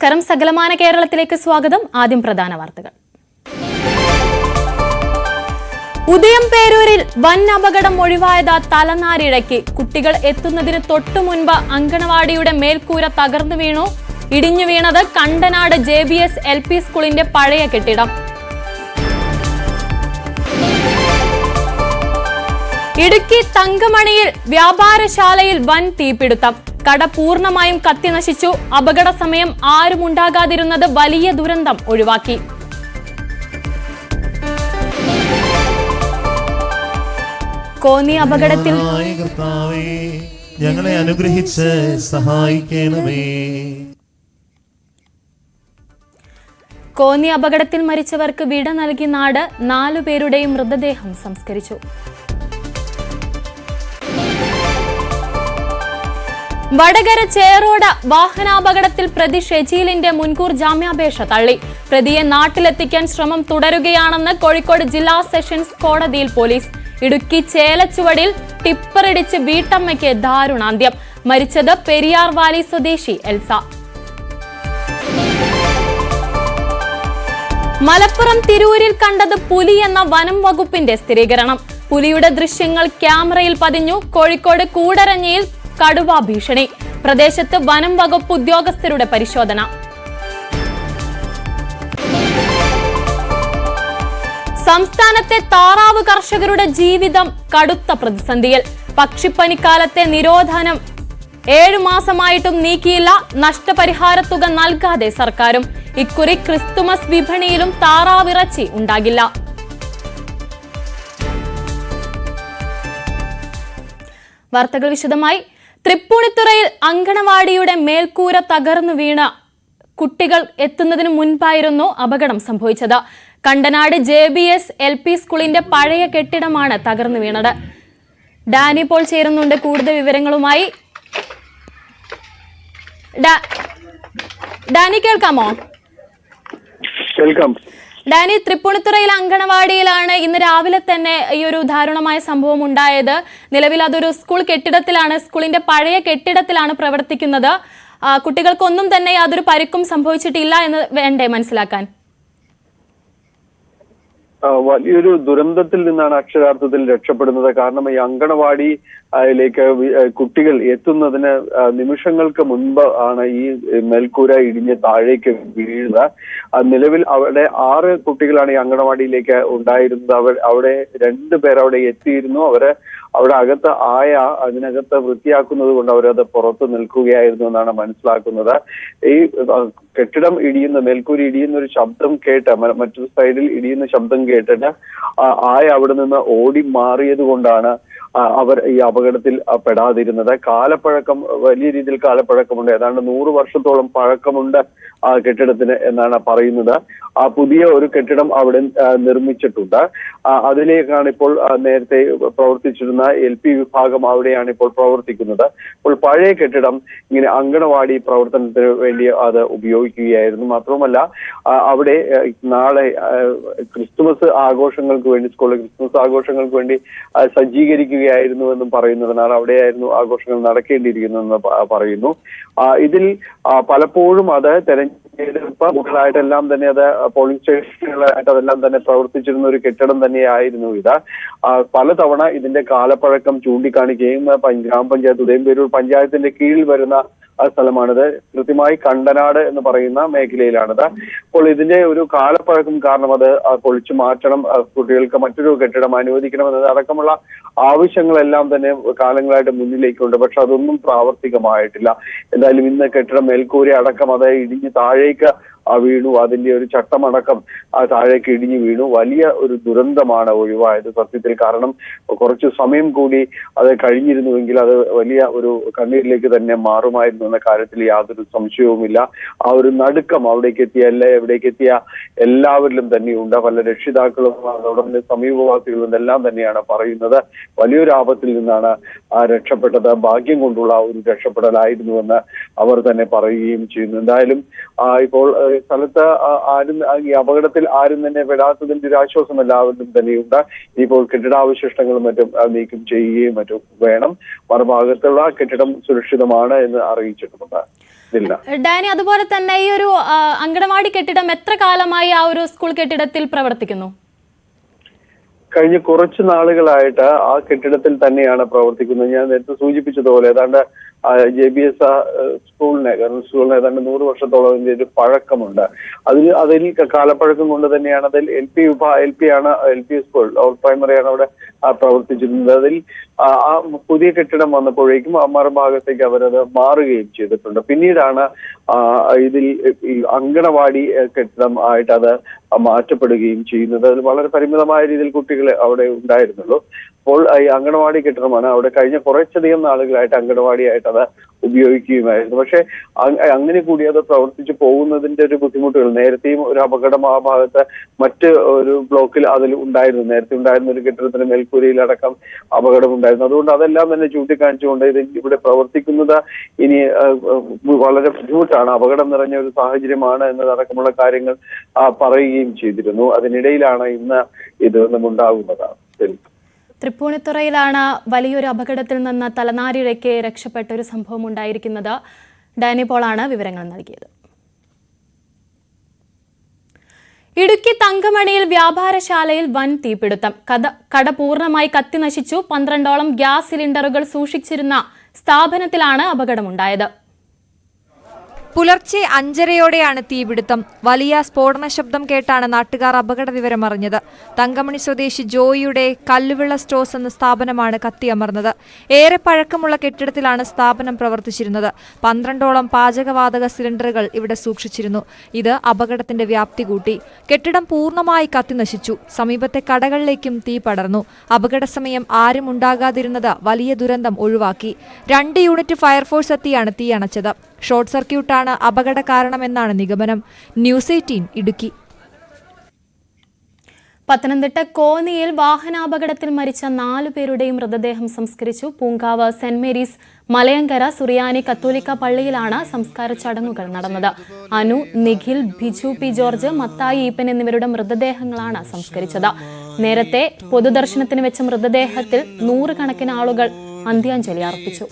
നമസ്കാരം. സകലമാന കേരളത്തിലേക്ക് സ്വാഗതം. ആദ്യം പ്രധാന വാർത്തകൾ. ഉദയംപേരൂരിൽ വൻ അപകടം ഒഴിവായത് തലനാരിഴയ്ക്ക്. കുട്ടികൾ എത്തുന്നതിന് തൊട്ടു മുൻപ് അങ്കണവാടിയുടെ മേൽക്കൂര തകർന്നു വീണു. ഇടിഞ്ഞു വീണത് കണ്ടനാട് JBS LP സ്കൂളിന്റെ പഴയ കെട്ടിടം. ഇടുക്കി തങ്കമണിയിൽ വ്യാപാരശാലയിൽ വൻ തീപിടുത്തം. കട പൂർണ്ണമായും കത്തിനശിച്ചു. അപകട സമയം ആരും ഉണ്ടാകാതിരുന്നത് വലിയ ദുരന്തം ഒഴിവാക്കി. കോന്നി അപകടത്തിൽ ഞങ്ങളെ അനുഗ്രഹിച്ച് സഹായിക്കണമേ. കോന്നി അപകടത്തിൽ മരിച്ചവർക്ക് വിട നൽകി നാട്. 4 പേരുടെയും മൃതദേഹം സംസ്കരിച്ചു. വടകര ചേറോട് വാഹനാപകടത്തിൽ പ്രതി ഷെജീലിന്റെ മുൻകൂർ ജാമ്യാപേക്ഷ തള്ളി. പ്രതിയെ നാട്ടിലെത്തിക്കാൻ ശ്രമം തുടരുകയാണെന്ന് കോഴിക്കോട് ജില്ലാ സെഷൻസ് കോടതിയിൽ പോലീസ്. ഇടുക്കി ചേലച്ചുവടിൽ ടിപ്പറിടിച്ച് വീട്ടമ്മയ്ക്ക് ദാരുണാന്ത്യം. മരിച്ചത് പെരിയാർ വാലി സ്വദേശി എൽസ. മലപ്പുറം തിരൂരിൽ കണ്ടത് പുലി എന്ന വനം വകുപ്പിന്റെ സ്ഥിരീകരണം. പുലിയുടെ ദൃശ്യങ്ങൾ ക്യാമറയിൽ പതിഞ്ഞു. കോഴിക്കോട് കൂടരഞ്ഞിയിൽ കടുവ ഭീഷണി. പ്രദേശത്ത് വനം വകുപ്പ് ഉദ്യോഗസ്ഥരുടെ പരിശോധന. സംസ്ഥാനത്തെ താറാവ് കർഷകരുടെ ജീവിതം കടുത്ത പ്രതിസന്ധിയിൽ. പക്ഷിപ്പനിക്കാലത്തെ നിരോധനം 7 മാസമായിട്ടും നീക്കിയില്ല. നഷ്ടപരിഹാര തുക നൽകാതെ സർക്കാരും. ഇക്കുറി ക്രിസ്തുമസ് വിപണിയിലും താറാവിറച്ചി ഉണ്ടാകില്ല. വാർത്തകൾ വിശദമായി. തൃപ്പൂണിത്തുറയിൽ അങ്കണവാടിയുടെ മേൽക്കൂര തകർന്നു വീണ കുട്ടികൾ എത്തുന്നതിന് മുൻപായിരുന്നു അപകടം സംഭവിച്ചത്. കണ്ടനാട് JBS LP സ്കൂളിന്റെ പഴയ കെട്ടിടമാണ് തകർന്നു വീണത്. ഡാനി പോൾ ചേരുന്നുണ്ട് കൂടുതൽ വിവരങ്ങളുമായി. ഡാനി, കേൾക്കാമോ? കേൾക്കാം. ഡാനി, തൃപ്പൂണിത്തുറയിലെ അങ്കണവാടിയിലാണ് ഇന്ന് രാവിലെ തന്നെ ഈ ഒരു ദാരുണമായ സംഭവം ഉണ്ടായത്. നിലവിൽ അതൊരു സ്കൂൾ കെട്ടിടത്തിലാണ്, സ്കൂളിന്റെ പഴയ കെട്ടിടത്തിലാണ് പ്രവർത്തിക്കുന്നത്. കുട്ടികൾക്കൊന്നും തന്നെ യാതൊരു പരിക്കും സംഭവിച്ചിട്ടില്ല എന്ന് വേണ്ടേ മനസ്സിലാക്കാൻ? വലിയൊരു ദുരന്തത്തിൽ നിന്നാണ് അക്ഷരാർത്ഥത്തിൽ രക്ഷപ്പെടുന്നത്. കാരണം ഈ അങ്കണവാടിയിലേക്ക് കുട്ടികൾ എത്തുന്നതിന് നിമിഷങ്ങൾക്ക് മുൻപ് ആണ് ഈ മേൽക്കൂര ഇടിഞ്ഞ് താഴേക്ക് വീഴുന്നത്. നിലവിൽ അവിടെ 6 കുട്ടികളാണ് ഈ അങ്കണവാടിയിലേക്ക് ഉണ്ടായിരുന്നത്. അവിടെ 2 പേർ അവിടെ എത്തിയിരുന്നു. അവിടെ അകത്ത് അതിനകത്ത് വൃത്തിയാക്കുന്നത് കൊണ്ട് അവരത് പുറത്ത് നിൽക്കുകയായിരുന്നു എന്നാണ് മനസ്സിലാക്കുന്നത്. ഈ കെട്ടിടം ഇടിയുന്ന, മേൽക്കൂരി ഇടിയുന്ന ഒരു ശബ്ദം കേട്ട്, മറ്റൊരു സൈഡിൽ ഇടിയുന്ന ശബ്ദം കേട്ടിട്ട് അവിടെ നിന്ന് ഓടി മാറിയത് കൊണ്ടാണ് അവർ ഈ അപകടത്തിൽ പെടാതിരുന്നത്. കാലപ്പഴക്കം, വലിയ രീതിയിൽ കാലപ്പഴക്കമുണ്ട്. ഏതാണ്ട് 100 വർഷത്തോളം പഴക്കമുണ്ട് ആ കെട്ടിടത്തിന് എന്നാണ് പറയുന്നത്. പുതിയ ഒരു കെട്ടിടം അവിടെ നിർമ്മിച്ചിട്ടുണ്ട്. അതിലേക്കാണ് ഇപ്പോൾ നേരത്തെ പ്രവർത്തിച്ചിരുന്ന LP വിഭാഗം അവിടെയാണ് ഇപ്പോൾ പ്രവർത്തിക്കുന്നത്. അപ്പോൾ പഴയ കെട്ടിടം ഇങ്ങനെ അങ്കണവാടി പ്രവർത്തനത്തിന് വേണ്ടി അത് ഉപയോഗിക്കുകയായിരുന്നു. മാത്രമല്ല അവിടെ നാളെ ക്രിസ്തുമസ് ആഘോഷങ്ങൾക്ക് വേണ്ടി, സ്കൂളിലെ ക്രിസ്തുമസ് ആഘോഷങ്ങൾക്ക് വേണ്ടി സജ്ജീകരിക്കുകയായിരുന്നു എന്നും പറയുന്നതിനാൽ അവിടെയായിരുന്നു ആഘോഷങ്ങൾ നടക്കേണ്ടിയിരിക്കുന്നതെന്ന് പറയുന്നു. ഇതിൽ പലപ്പോഴും അത് തെരഞ്ഞെടുപ്പ് മുകളായിട്ടെല്ലാം തന്നെ അത് പോളിംഗ് സ്റ്റേഷനുകളായിട്ട് അതെല്ലാം തന്നെ പ്രവർത്തിച്ചിരുന്ന ഒരു കെട്ടിടം തന്നെയായിരുന്നു ഇത്. പലതവണ ഇതിന്റെ കാലപ്പഴക്കം ചൂണ്ടിക്കാണിക്കുകയും ഗ്രാമപഞ്ചായത്ത്, ഉദയംപേരൂർ പഞ്ചായത്തിന്റെ കീഴിൽ വരുന്ന സ്ഥലമാണിത്. കൃത്യമായി കണ്ടനാട് എന്ന് പറയുന്ന മേഖലയിലാണിത്. അപ്പോൾ ഇതിന്റെ ഒരു കാലപ്പഴക്കം കാരണം അത് പൊളിച്ചു മാറ്റണം, കുട്ടികൾക്ക് മറ്റൊരു കെട്ടിടം അനുവദിക്കണമെന്നത് അടക്കമുള്ള ആവശ്യങ്ങളെല്ലാം തന്നെ കാലങ്ങളായിട്ട് മുന്നിലേക്കുണ്ട്. പക്ഷെ അതൊന്നും പ്രാവർത്തികമായിട്ടില്ല. എന്തായാലും ഇന്ന് കെട്ടിടം മേൽക്കൂര അടക്കം അത് ഇടിഞ്ഞ് താഴേക്ക് വീണു. അതിന്റെ ഒരു ചട്ടമടക്കം താഴേക്ക് ഇടിഞ്ഞു വീണു. വലിയ ഒരു ദുരന്തമാണ് ഒഴിവായത് സത്യത്തിൽ. കാരണം കുറച്ചു സമയം കൂടി അത് കഴിഞ്ഞിരുന്നുവെങ്കിൽ അത് വലിയ ഒരു കണ്ണീരിലേക്ക് തന്നെ മാറുമായിരുന്നു എന്ന കാര്യത്തിൽ യാതൊരു സംശയവുമില്ല. ആ ഒരു നടുക്കം എവിടേക്ക് എത്തിയ എല്ലാവരിലും തന്നെയുണ്ട്. പല രക്ഷിതാക്കളും അതോടൊപ്പം സമീപവാസികളും എല്ലാം തന്നെയാണ് പറയുന്നത്. വലിയൊരു ആപത്തിൽ നിന്നാണ് രക്ഷപ്പെട്ടത്. ഭാഗ്യം കൊണ്ടുള്ള ഒരു രക്ഷപ്പെടലായിരുന്നുവെന്ന് അവർ തന്നെ പറയുകയും ചെയ്യുന്നു. എന്തായാലും ഇപ്പോൾ സ്ഥലത്ത് ആരും ഈ അപകടത്തിൽ ആരും തന്നെ പെടാത്തതിന്റെ ഒരു ആശ്വാസം എല്ലാവരും തന്നെയുണ്ട്. ഇപ്പോൾ കെട്ടിടാവശിഷ്ടങ്ങളും മറ്റും നീക്കം ചെയ്യുകയും മറ്റും വേണം. മറുഭാഗത്തുള്ള കെട്ടിടം സുരക്ഷിതമാണ് എന്ന് അറിയിച്ചിട്ടുണ്ട്. ഡാനി, അതുപോലെ തന്നെ ഈ ഒരു അങ്കണവാടി കെട്ടിടം എത്ര കാലമായി ആ ഒരു സ്കൂൾ കെട്ടിടത്തിൽ പ്രവർത്തിക്കുന്നു? കഴിഞ്ഞ കുറച്ച് നാളുകളായിട്ട് ആ കെട്ടിടത്തിൽ തന്നെയാണ് പ്രവർത്തിക്കുന്നത്. ഞാൻ നേരത്തെ സൂചിപ്പിച്ചതുപോലെ ഏതാണ്ട് JBS സ്കൂളിന് ഏതാണ്ട് 100 വർഷത്തോളം ഇതിന്റെ ഒരു പഴക്കമുണ്ട്. അതിൽ കാലപ്പഴക്കം കൊണ്ട് തന്നെയാണ് അതിൽ LP സ്കൂൾ പ്രൈമറിയാണ് അവിടെ പ്രവർത്തിച്ചിരുന്നത്. അതിൽ ആ പുതിയ കെട്ടിടം വന്നപ്പോഴേക്കും മറുഭാഗത്തേക്ക് അവരത് മാറുകയും ചെയ്തിട്ടുണ്ട്. പിന്നീടാണ് ഇതിൽ ഈ അങ്കണവാടി കെട്ടിടം ആയിട്ട് അത് മാറ്റപ്പെടുകയും ചെയ്യുന്നത്. അതിൽ വളരെ പരിമിതമായ രീതിയിൽ കുട്ടികൾ അവിടെ ഉണ്ടായിരുന്നുള്ളൂ. അപ്പോൾ ഈ അങ്കണവാടി കെട്ടിടമാണ് അവിടെ കഴിഞ്ഞ കുറച്ചധികം നാളുകളായിട്ട് അങ്കണവാടിയായിട്ട് അത് ഉപയോഗിക്കുകയുമായിരുന്നു. പക്ഷെ അങ്ങനെ കൂടി അത് പ്രവർത്തിച്ചു പോകുന്നതിന്റെ ഒരു ബുദ്ധിമുട്ടുകൾ നേരത്തെയും ഒരു അപകടം ആ ഭാഗത്ത് മറ്റ് ഒരു ബ്ലോക്കിൽ അതിൽ ഉണ്ടായിരുന്നു. നേരത്തെ ഉണ്ടായിരുന്ന ഒരു കെട്ടിടത്തിന് മേൽക്കൂരയിലടക്കം അപകടം ഉണ്ടായിരുന്നു. അതുകൊണ്ട് അതെല്ലാം തന്നെ ചൂണ്ടിക്കാണിച്ചുകൊണ്ട് ഇത് ഇവിടെ പ്രവർത്തിക്കുന്നത് ഇനി വളരെ ബുദ്ധിമുട്ടാണ്, അപകടം നിറഞ്ഞ ഒരു സാഹചര്യമാണ് എന്നതടക്കമുള്ള കാര്യങ്ങൾ പറയുകയും ചെയ്തിരുന്നു. അതിനിടയിലാണ് ഇന്ന് ഇതൊന്നും ഉണ്ടാകുന്നത്. തൃപ്പൂണിത്തുറയിലാണ് വലിയൊരു അപകടത്തിൽ നിന്ന് തലനാരിഴയ്ക്ക് രക്ഷപ്പെട്ട ഒരു സംഭവം ഉണ്ടായിരിക്കുന്നത്. ഡാനി പോളാണ് വിവരങ്ങൾ നൽകിയത്. ഇടുക്കി തങ്കമണിയിൽ വ്യാപാരശാലയിൽ വൻ തീപിടുത്തം. കട പൂർണ്ണമായി കത്തിനശിച്ചു. 12ഓളം ഗ്യാസ് സിലിണ്ടറുകൾ സൂക്ഷിച്ചിരുന്ന സ്ഥാപനത്തിലാണ് അപകടമുണ്ടായത്. പുലർച്ചെ 5:30യോടെയാണ് തീപിടുത്തം. വലിയ സ്ഫോടന ശബ്ദം കേട്ടാണ് നാട്ടുകാർ അപകട വിവരം അറിഞ്ഞത്. തങ്കമണി സ്വദേശി ജോയിയുടെ കല്ലുവിള സ്റ്റോഴ്സ് എന്ന സ്ഥാപനമാണ് കത്തിയമർന്നത്. ഏറെ പഴക്കമുള്ള കെട്ടിടത്തിലാണ് സ്ഥാപനം പ്രവർത്തിച്ചിരുന്നത്. 12ഓളം പാചകവാതക സിലിണ്ടറുകൾ ഇവിടെ സൂക്ഷിച്ചിരുന്നു. ഇത് അപകടത്തിന്റെ വ്യാപ്തി കൂട്ടി. കെട്ടിടം പൂർണ്ണമായി കത്തിനശിച്ചു. സമീപത്തെ കടകളിലേക്കും തീ പടർന്നു. അപകട സമയം ആരും ഉണ്ടാകാതിരുന്നത് വലിയ ദുരന്തം ഒഴിവാക്കി. 2 യൂണിറ്റ് ഫയർഫോഴ്സ് എത്തിയാണ് തീ അണച്ചത്. ഷോർട്ട് സർക്യൂട്ടാണ് അപകട കാരണമെന്നാണ് നിഗമനം. ന്യൂസ് 18 ഇടുക്കി. പത്തനംതിട്ട കോന്നിയിൽ വാഹനാപകടത്തിൽ മരിച്ച 4 പേരുടെയും മൃതദേഹം സംസ്കരിച്ചു. പൂങ്കാവ് സെന്റ് മേരീസ് മലയങ്കര സുറിയാനി കത്തോലിക്ക പള്ളിയിലാണ് സംസ്കാര ചടങ്ങുകൾ നടന്നത്. അനു, നിഖിൽ, ബിജു പി ജോർജ്, മത്തായി ഈപ്പൻ എന്നിവരുടെ മൃതദേഹങ്ങളാണ് സംസ്കരിച്ചത്. നേരത്തെ പൊതുദർശനത്തിന് വെച്ച മൃതദേഹത്തിൽ 100 കണക്കിന് ആളുകൾ അന്ത്യാഞ്ജലി അർപ്പിച്ചു.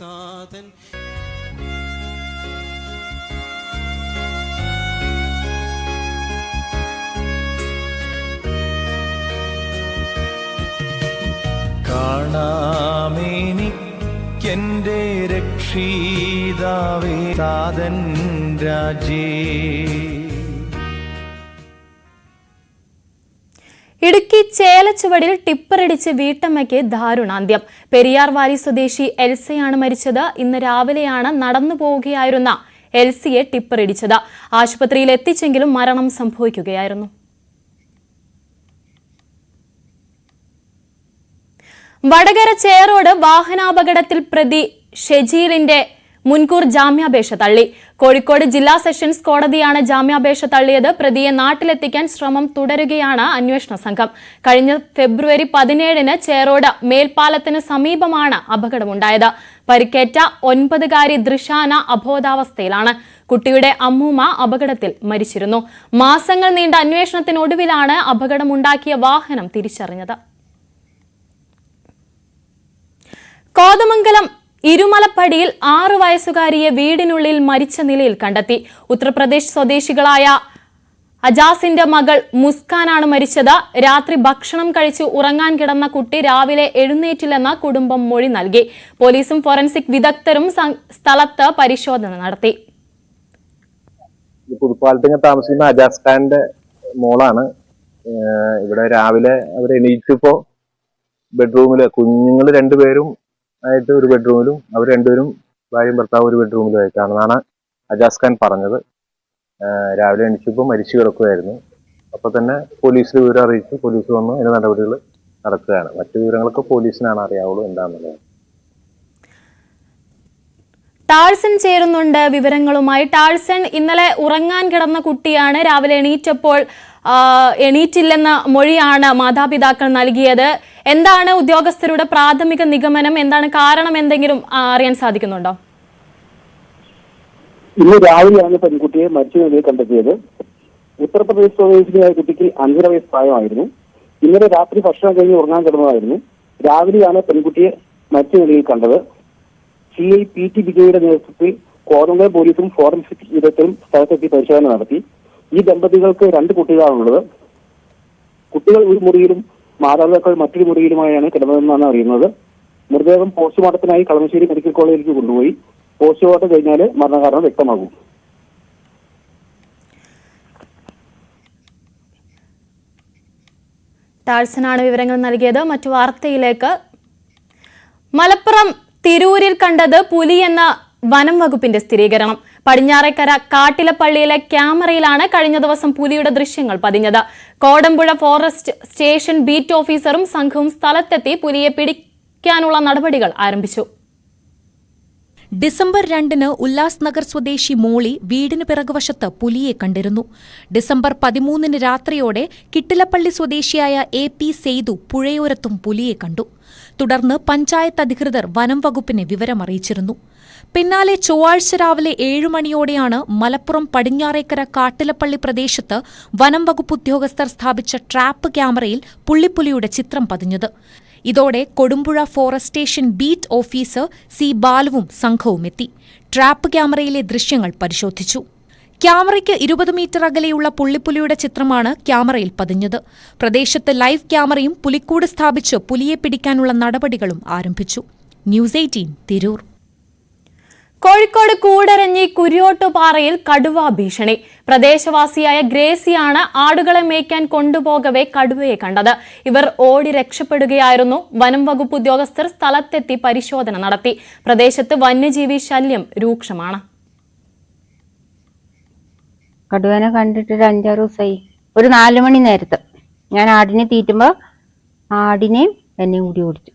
കാണാമെനിക്കെന്റെ രക്ഷിതാവേ താതൻ രാജേ. ഇടുക്കി ചേലച്ചുവടിൽ ടിപ്പറിടിച്ച് വീട്ടമ്മയ്ക്ക് ദാരുണാന്ത്യം. പെരിയാർ വാലി സ്വദേശി എൽസയാണ് മരിച്ചത്. ഇന്ന് രാവിലെയാണ് നടന്നു പോവുകയായിരുന്ന എൽസിയെ ടിപ്പറിടിച്ചത്. ആശുപത്രിയിൽ എത്തിച്ചെങ്കിലും മരണം സംഭവിക്കുകയായിരുന്നു. വടകര ചേറോട് വാഹനാപകടത്തിൽ പ്രതി ഷെജീലിന്റെ മുൻകൂർ ജാമ്യാപേക്ഷ തള്ളി. കോഴിക്കോട് ജില്ലാ സെഷൻസ് കോടതിയാണ് ജാമ്യാപേക്ഷ തള്ളിയത്. പ്രതിയെ നാട്ടിലെത്തിക്കാൻ ശ്രമം തുടരുകയാണ് അന്വേഷണ സംഘം. കഴിഞ്ഞ ഫെബ്രുവരി 17-ന് ചേറോട് മേൽപ്പാലത്തിന് സമീപമാണ് അപകടമുണ്ടായത്. പരിക്കേറ്റ 9-കാരി ദൃശാന അബോധാവസ്ഥയിലാണ്. കുട്ടിയുടെ അമ്മൂമ്മ അപകടത്തിൽ മരിച്ചിരുന്നു. മാസങ്ങൾ നീണ്ട അന്വേഷണത്തിനൊടുവിലാണ് അപകടമുണ്ടാക്കിയ വാഹനം തിരിച്ചറിഞ്ഞത്. കോതമംഗലം ഇരുമലപ്പടിയിൽ 6 വയസ്സുകാരിയെ വീടിനുള്ളിൽ മരിച്ച നിലയിൽ കണ്ടെത്തി. ഉത്തർപ്രദേശ് സ്വദേശികളായ അജാസിന്റെ മകൾ മുസ്കാനാണ് മരിച്ചത്. രാത്രി ഭക്ഷണം കഴിച്ച് ഉറങ്ങാൻ കിടന്ന കുട്ടി രാവിലെ എഴുന്നേറ്റില്ലെന്ന കുടുംബം മൊഴി നൽകി. പോലീസും ഫോറൻസിക് വിദഗ്ധരും സ്ഥലത്ത് പരിശോധന നടത്തി. പുതുപ്പാലത്തിന് താമസിക്കുന്ന അജാസ് ഖാന്റെ മോളാണ്. ഇവിടെ രാവിലെ അവർ എണീറ്റപ്പോ ബെഡ്റൂമില് കുഞ്ഞുങ്ങൾ 2 പേരും ആയിട്ട് ഒരു ബെഡ്റൂമിലും അവർ 2 പേരും ഭാര്യയും ഭർത്താവും ഒരു ബെഡ്റൂമിലും ആയിട്ടാണെന്നാണ് അജാസ് ഖാൻ പറഞ്ഞത്. രാവിലെ എണീച്ചപ്പോൾ മരിച്ചു കിടക്കുകയായിരുന്നു. അപ്പൊ തന്നെ പോലീസിൽ വിവരം അറിയിച്ചു. പോലീസ് വന്ന് അതിന്റെ നടപടികൾ നടക്കുകയാണ്. മറ്റു വിവരങ്ങളൊക്കെ പോലീസിനാണ് അറിയാവുള്ളൂ എന്താണെന്നുള്ളത്. ടാൾസൺ ചേരുന്നുണ്ട് വിവരങ്ങളുമായി. ടാൾസൺ, ഇന്നലെ ഉറങ്ങാൻ കിടന്ന കുട്ടിയാണ്. രാവിലെ എണീറ്റപ്പോൾ എണീറ്റില്ലെന്ന മൊഴിയാണ് മാതാപിതാക്കൾ നൽകിയത്. എന്താണ് ഉദ്യോഗസ്ഥരുടെ പ്രാഥമിക നിഗമനം? എന്താണ് കാരണം? എന്തെങ്കിലും അറിയാൻ സാധിക്കുന്നുണ്ടോ? ഇന്ന് രാവിലെയാണ് പെൺകുട്ടിയെ മരിച്ച നിലയിൽ കണ്ടെത്തിയത്. ഉത്തർപ്രദേശ് സ്വദേശിയായ കുട്ടിക്ക് 5.5 വയസ്സ് പ്രായമായിരുന്നു. ഇന്നലെ രാത്രി ഭക്ഷണം കഴിഞ്ഞ് ഉറങ്ങാൻ കിടന്നതായിരുന്നു. രാവിലെയാണ് പെൺകുട്ടിയെ മരിച്ച നിലയിൽ കണ്ടത്. CI PT വിജയുടെ നേതൃത്വത്തിൽ കോതമംഗലം പോലീസും ഫോറൻസിക് വിദഗ്ധരും സ്ഥലത്തെത്തി പരിശോധന നടത്തി. ഈ ദമ്പതികൾക്ക് 2 കുട്ടികളാണുള്ളത്. കുട്ടികൾ ഒരു മുറിയിലും മാതാപിതാക്കൾ മറ്റൊരു മുറിയിലുമായാണ് കിടന്നതെന്നാണ് അറിയുന്നത്. മൃതദേഹം പോസ്റ്റ്മോർട്ടത്തിനായി കളമശ്ശേരി മെഡിക്കൽ കോളേജിലേക്ക് കൊണ്ടുപോയി. പോസ്റ്റ്മോർട്ടം കഴിഞ്ഞാൽ മരണകാരണം വ്യക്തമാകും. ടാഴ്സനാണ് വിവരങ്ങൾ നൽകിയത്. മറ്റു വാർത്തയിലേക്ക്. മലപ്പുറം തിരൂരിൽ കണ്ടത് പുലിയെന്ന വനം വകുപ്പിന്റെ സ്ഥിരീകരണം. പടിഞ്ഞാറേക്കര കാട്ടിലപ്പള്ളിയിലെ ക്യാമറയിലാണ് കഴിഞ്ഞ ദിവസം പുലിയുടെ ദൃശ്യങ്ങൾ പതിഞ്ഞത്. കോടമ്പുഴ ഫോറസ്റ്റ് സ്റ്റേഷൻ ബീറ്റ് ഓഫീസറും സംഘവും സ്ഥലത്തെത്തി പുലിയെ പിടിക്കാനുള്ള നടപടികൾ ആരംഭിച്ചു. ഡിസംബർ 2-ന് ഉല്ലാസ് നഗർ സ്വദേശി മോളി വീടിന് പിറകുവശത്ത് പുലിയെ കണ്ടിരുന്നു. ഡിസംബർ 13-ന് രാത്രിയോടെ കിട്ടിലപ്പള്ളി സ്വദേശിയായ AP സെയ്തു പുഴയോരത്തും പുലിയെ കണ്ടു. തുടർന്ന് പഞ്ചായത്ത് അധികൃതർ വനം വകുപ്പിനെ വിവരമറിയിച്ചിരുന്നു. പിന്നാലെ ചൊവ്വാഴ്ച രാവിലെ 7 മണിയോടെയാണ് മലപ്പുറം പടിഞ്ഞാറേക്കര കാട്ടിലപ്പള്ളി പ്രദേശത്ത് വനം വകുപ്പ് ഉദ്യോഗസ്ഥർ സ്ഥാപിച്ച ട്രാപ്പ് ക്യാമറയിൽ പുള്ളിപ്പുലിയുടെ ചിത്രം പതിഞ്ഞത്. ഇതോടെ Kodumpuzha forest station beat officer C ബാലുവും സംഘവും എത്തി. ട്രാപ്പ് ക്യാമറയിലെ ദൃശ്യങ്ങൾ പരിശോധിച്ചു. ക്യാമറയ്ക്ക് 20 മീറ്റർ അകലെയുള്ള പുള്ളിപ്പുലിയുടെ ചിത്രമാണ് ക്യാമറയിൽ പതിഞ്ഞത്. പ്രദേശത്ത് ലൈവ് ക്യാമറയും പുലിക്കൂട് സ്ഥാപിച്ച് പുലിയെ പിടിക്കാനുള്ള നടപടികളും ആരംഭിച്ചു. ന്യൂസ് 18 തിരൂർ. കോഴിക്കോട് കൂടരഞ്ഞി കുര്യോട്ടുപാറയിൽ കടുവ ഭീഷണി. പ്രദേശവാസിയായ ഗ്രേസിയാണ് ആടുകളെ മേയ്ക്കാൻ കൊണ്ടുപോകവെ കടുവയെ കണ്ടത്. ഇവർ ഓടി രക്ഷപ്പെടുകയായിരുന്നു. വനം വകുപ്പ് ഉദ്യോഗസ്ഥർ സ്ഥലത്തെത്തി പരിശോധന നടത്തി. പ്രദേശത്ത് വന്യജീവി ശല്യം രൂക്ഷമാണ്. കടുവനെ കണ്ടിട്ട് 5-6 ദിവസമായി. ഒരു 4 മണി നേരത്ത് ഞാൻ ആടിനെ തീറ്റുമ്പോൾ ആടിനെയും എന്നെയും കൂടി ഓടിച്ചു.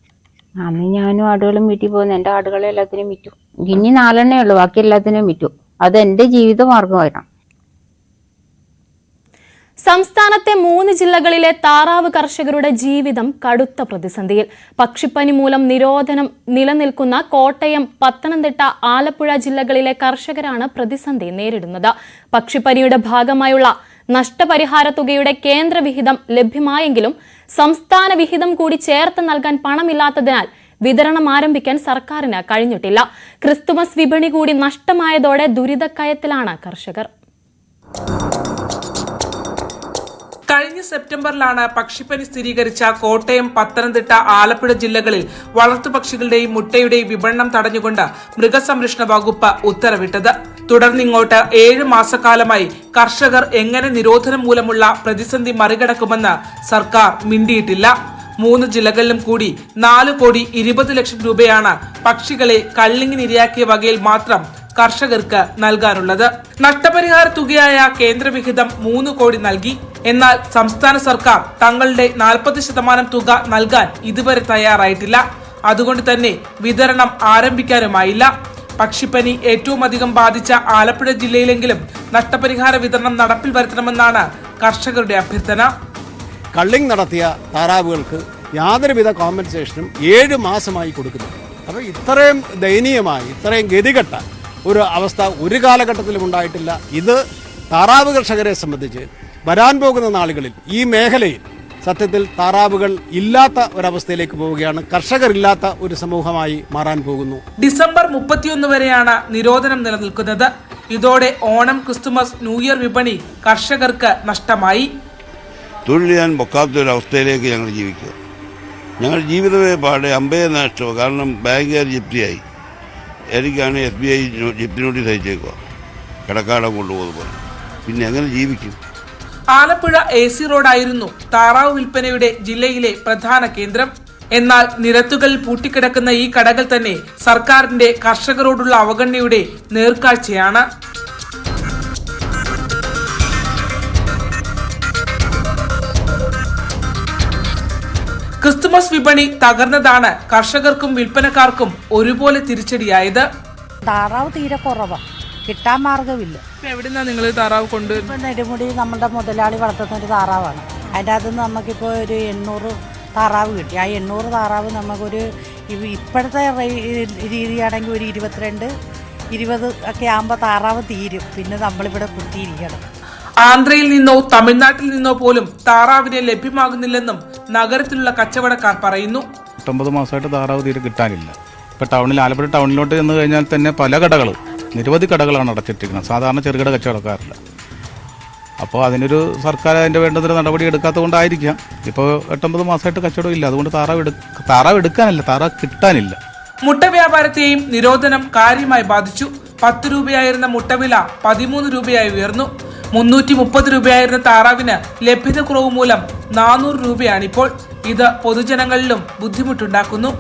അന്ന് ഞാനും ആടുകളും വീട്ടിൽ പോകുന്നു. എൻ്റെ ആടുകളെ എല്ലാത്തിനും വിറ്റു. ഇനി 4 എണ്ണേ ഉള്ളൂ, ബാക്കി എല്ലാത്തിനും വിറ്റു. അത് എൻ്റെ ജീവിത മാർഗമായിരുന്നു. സംസ്ഥാനത്തെ 3 ജില്ലകളിലെ താറാവ് കർഷകരുടെ ജീവിതം കടുത്ത പ്രതിസന്ധിയിൽ. പക്ഷിപ്പനി മൂലം നിരോധനം നിലനിൽക്കുന്ന കോട്ടയം, പത്തനംതിട്ട, ആലപ്പുഴ ജില്ലകളിലെ കർഷകരാണ് പ്രതിസന്ധി നേരിടുന്നത്. പക്ഷിപ്പനിയുടെ ഭാഗമായുള്ള നഷ്ടപരിഹാര തുകയുടെ കേന്ദ്രവിഹിതം ലഭ്യമായെങ്കിലും സംസ്ഥാന വിഹിതം കൂടി ചേർത്ത് നൽകാൻ പണമില്ലാത്തതിനാൽ വിതരണം ആരംഭിക്കാൻ സർക്കാരിന് കഴിഞ്ഞിട്ടില്ല. ക്രിസ്തുമസ് വിപണി കൂടി നഷ്ടമായതോടെ ദുരിതക്കയത്തിലാണ് കർഷകർ. കഴിഞ്ഞ സെപ്റ്റംബറിലാണ് പക്ഷിപ്പനി സ്ഥിരീകരിച്ച കോട്ടയം, പത്തനംതിട്ട, ആലപ്പുഴ ജില്ലകളിൽ വളർത്തുപക്ഷികളുടെയും മുട്ടയുടെയും വിപണനം തടഞ്ഞുകൊണ്ട് മൃഗസംരക്ഷണ വകുപ്പ് ഉത്തരവിട്ടത്. തുടർന്നിങ്ങോട്ട് 7 മാസക്കാലമായി കർഷകർ എങ്ങനെ നിരോധനം മൂലമുള്ള പ്രതിസന്ധി മറികടക്കുമെന്ന് സർക്കാർ മിണ്ടിയിട്ടില്ല. 3 ജില്ലകളിലും കൂടി 4,20,00,000 രൂപയാണ് പക്ഷികളെ കള്ളിങ്ങിനിരയാക്കിയ വകയിൽ മാത്രം കർഷകർക്ക് നൽകാനുള്ളത്. നഷ്ടപരിഹാര തുകയായ കേന്ദ്രവിഹിതം 3 കോടി നൽകി. എന്നാൽ സംസ്ഥാന സർക്കാർ തങ്ങളുടെ 40% തുക നൽകാൻ ഇതുവരെ തയ്യാറായിട്ടില്ല. അതുകൊണ്ട് തന്നെ വിതരണം ആരംഭിക്കാനുമായില്ല. പക്ഷിപ്പനി ഏറ്റവും അധികം ബാധിച്ച ആലപ്പുഴ ജില്ലയിലെങ്കിലും നഷ്ടപരിഹാര വിതരണം നടപ്പിൽ വരുത്തണമെന്നാണ് കർഷകരുടെ അഭ്യർത്ഥന. കള്ളിങ് നടത്തിയ താറാവുകൾക്ക് യാതൊരുവിധ കോമ്പൻസേഷനും 7 മാസമായി കൊടുക്കുന്നു. അപ്പോൾ ഇത്രയും ദയനീയമായി, ഇത്രയും ഗതികെട്ട ഒരു അവസ്ഥ ഒരു കാലഘട്ടത്തിലും ഉണ്ടായിട്ടില്ല. ഇത് താറാവ് കർഷകരെ സംബന്ധിച്ച് വരാൻ പോകുന്ന നാളുകളിൽ ഈ മേഖലയിൽ സത്യത്തിൽ താറാവുകൾ ഇല്ലാത്ത ഒരവസ്ഥയിലേക്ക് പോവുകയാണ്. കർഷകരില്ലാത്ത ഒരു സമൂഹമായി മാറാൻ പോകുന്നു. ഡിസംബർ 31 വരെയാണ് നിരോധനം നിലനിൽക്കുന്നത്. ഇതോടെ ഓണം, ക്രിസ്തുമസ്, ന്യൂ ഇയർ വിപണി കർഷകർക്ക് നഷ്ടമായി. തൊഴിൽ ചെയ്യാൻ പൊക്കാത്തൊരവസ്ഥയിലേക്ക് ഞങ്ങൾ ജീവിക്കുക. ഞങ്ങൾ ജീവിതമേ പാടെ അമ്പേ നഷ്ടമോ. കാരണം ബാങ്കുകാർ ജപ്തിയായി. എനിക്കാണ് SBI ജപ്തി നോട്ടീസ് അയച്ചേക്കുക. കിടക്കാടം കൊണ്ടുപോകുന്നത്. പിന്നെ എങ്ങനെ ജീവിക്കും? ആലപ്പുഴ AC റോഡായിരുന്നു താറാവ് വിൽപ്പനയുടെ ജില്ലയിലെ പ്രധാന കേന്ദ്രം. എന്നാൽ നിരത്തുകളിൽ പൂട്ടിക്കിടക്കുന്ന ഈ കടകൾ തന്നെ സർക്കാരിന്റെ കർഷകരോടുള്ള അവഗണനയുടെ നേർക്കാഴ്ചയാണ്. ക്രിസ്തുമസ് വിപണി തകർന്നതാണ് കർഷകർക്കും വിൽപ്പനക്കാർക്കും ഒരുപോലെ തിരിച്ചടിയായത്. താറാവ് തീരെ കുറവാണ്, കിട്ടാൻ മാർഗമില്ല. എവിടുന്നാ നിങ്ങൾ താറാവ് കൊണ്ടുവരുന്നത്? ഇപ്പം നെടുമുടി നമ്മുടെ മുതലാളി വളർത്തുന്ന ഒരു താറാവാണ്. അതിൻ്റെ അകത്ത് നമുക്കിപ്പോൾ ഒരു 800 താറാവ് കിട്ടി. ആ 800 താറാവ് നമുക്കൊരു ഇപ്പോഴത്തെ രീതിയാണെങ്കിൽ ഒരു 22-20 ഒക്കെ ആകുമ്പോൾ താറാവ് തീരും. പിന്നെ നമ്മളിവിടെ കുത്തിയിരിക്കണം. ആന്ധ്രയിൽ നിന്നോ തമിഴ്നാട്ടിൽ നിന്നോ പോലും താറാവിനെ ലഭ്യമാകുന്നില്ലെന്നും നഗരത്തിലുള്ള കച്ചവടക്കാർ പറയുന്നു. 9 മാസമായിട്ട് താറാവ് തീരെ കിട്ടാനില്ല. ഇപ്പൊ ടൗണിൽ, ആലപ്പുഴ ടൗണിലോട്ട് ചെന്ന് കഴിഞ്ഞാൽ തന്നെ പല കടകൾ നിരവധി കടകളാണ് അടച്ചിട്ടിരിക്കുന്നത്. സാധാരണ ചെറുകിട കച്ചവടക്കാരില്ല. അപ്പോൾ അതിനൊരു സർക്കാർ അതിൻ്റെ വേണ്ടതൊരു നടപടി എടുക്കാത്തത് കൊണ്ടായിരിക്കാം ഇപ്പോൾ 8-9 മാസമായിട്ട് കച്ചവടം ഇല്ല. അതുകൊണ്ട് താറാവ് എടുക്കാനില്ല, താറാവ് കിട്ടാനില്ല. മുട്ട വ്യാപാരത്തെയും നിരോധനം കാര്യമായി ബാധിച്ചു. 10 രൂപയായിരുന്ന മുട്ടവില 13 രൂപയായി ഉയർന്നു. 330 രൂപയായിരുന്ന താറാവിന് ലഭ്യത കുറവ് മൂലം 400 രൂപയാണിപ്പോൾ. ഇത് പൊതുജനങ്ങളിലും ബുദ്ധിമുട്ടുണ്ടാക്കുന്നു.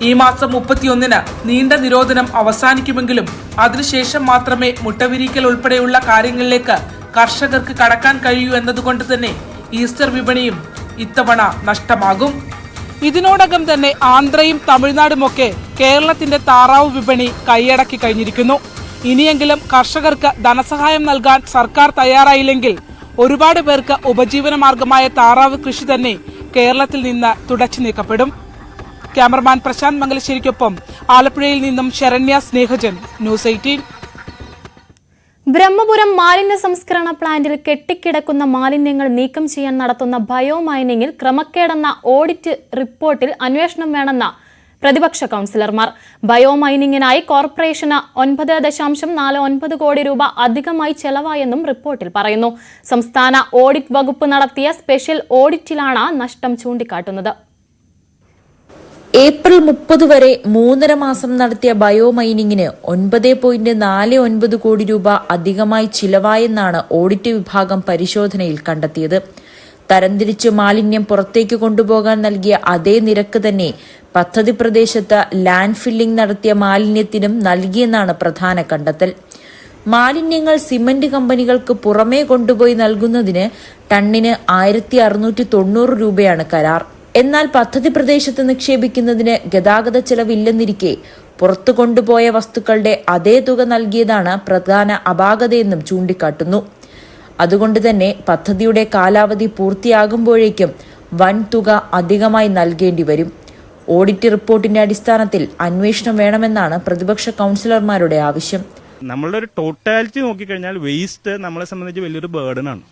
ഈ മാസം 31-ന് നീണ്ട നിരോധനം അവസാനിക്കുമെങ്കിലും അതിനുശേഷം മാത്രമേ മുട്ടവിരിക്കൽ ഉൾപ്പെടെയുള്ള കാര്യങ്ങളിലേക്ക് കർഷകർക്ക് കടക്കാൻ കഴിയൂ എന്നതുകൊണ്ട് തന്നെ ഈസ്റ്റർ വിപണിയും ഇത്തവണ നഷ്ടമാകും. ഇതിനോടകം തന്നെ ആന്ധ്രയും തമിഴ്നാടുമൊക്കെ കേരളത്തിന്റെ താറാവ് വിപണി കൈയടക്കി കഴിഞ്ഞിരിക്കുന്നു. ഇനിയെങ്കിലും കർഷകർക്ക് ധനസഹായം നൽകാൻ സർക്കാർ തയ്യാറായില്ലെങ്കിൽ ഒരുപാട് പേർക്ക് ഉപജീവനമാർഗമായ താറാവ് കൃഷി തന്നെ കേരളത്തിൽ നിന്ന് തുടച്ചു നീക്കപ്പെടും. ക്യാമറമാൻ പ്രശാന്ത് മംഗലശ്ശേരിക്കൊപ്പം ആലപ്പുഴയിൽ നിന്നും ശരണ്യ സ്നേഹജൻ, ന്യൂസ് 18. ബ്രഹ്മപുരം മാലിന്യ സംസ്കരണ പ്ലാന്റിൽ കെട്ടിക്കിടക്കുന്ന മാലിന്യങ്ങൾ നീക്കം ചെയ്യാൻ നടത്തുന്ന ബയോ മൈനിങ്ങിൽ ക്രമക്കേടെന്ന ഓഡിറ്റ് റിപ്പോർട്ടിൽ അന്വേഷണം വേണമെന്ന പ്രതിപക്ഷ കൌൺസിലർമാർ. ബയോ മൈനിങ്ങിനായി കോർപ്പറേഷന് 9.49 കോടി രൂപ അധികമായി ചെലവായെന്നും റിപ്പോർട്ടിൽ പറയുന്നു. സംസ്ഥാന ഓഡിറ്റ് വകുപ്പ് നടത്തിയ സ്പെഷ്യൽ ഓഡിറ്റിലാണ് നഷ്ടം ചൂണ്ടിക്കാട്ടുന്നത്. ഏപ്രിൽ 30 വരെ 3.5 മാസം നടത്തിയ ബയോ മൈനിങ്ങിന് 9.49 കോടി രൂപ അധികമായി ചിലവായെന്നാണ് ഓഡിറ്റ് വിഭാഗം പരിശോധനയിൽ കണ്ടെത്തിയത്. തരംതിരിച്ച് മാലിന്യം പുറത്തേക്ക് കൊണ്ടുപോകാൻ നൽകിയ അതേ നിരക്ക് തന്നെ പദ്ധതി പ്രദേശത്ത് ലാൻഡ് ഫില്ലിംഗ് നടത്തിയ മാലിന്യത്തിനും നൽകിയെന്നാണ് പ്രധാന കണ്ടെത്തൽ. മാലിന്യങ്ങൾ സിമന്റ് കമ്പനികൾക്ക് പുറമേ കൊണ്ടുപോയി നൽകുന്നതിന് ടണ്ണിന് 1690 രൂപയാണ് കരാർ. എന്നാൽ പദ്ധതി പ്രദേശത്ത് നിക്ഷേപിക്കുന്നതിന് ഗതാഗത ചെലവില്ലെന്നിരിക്കെ പുറത്തു കൊണ്ടുപോയ വസ്തുക്കളുടെ അതേ തുക നൽകിയതാണ് പ്രധാന അപാകതയെന്നും ചൂണ്ടിക്കാട്ടുന്നു. അതുകൊണ്ട് തന്നെ പദ്ധതിയുടെ കാലാവധി പൂർത്തിയാകുമ്പോഴേക്കും വൻ തുക അധികമായി നൽകേണ്ടി വരും. ഓഡിറ്റ് റിപ്പോർട്ടിന്റെ അടിസ്ഥാനത്തിൽ അന്വേഷണം വേണമെന്നാണ് പ്രതിപക്ഷ കൌൺസിലർമാരുടെ ആവശ്യം. നമ്മളുടെ ഒരു ടോട്ടാലിറ്റി നോക്കിക്കഴിഞ്ഞാൽ വേസ്റ്റ് നമ്മളെ സംബന്ധിച്ച് വലിയൊരു ബേർഡനാണ്.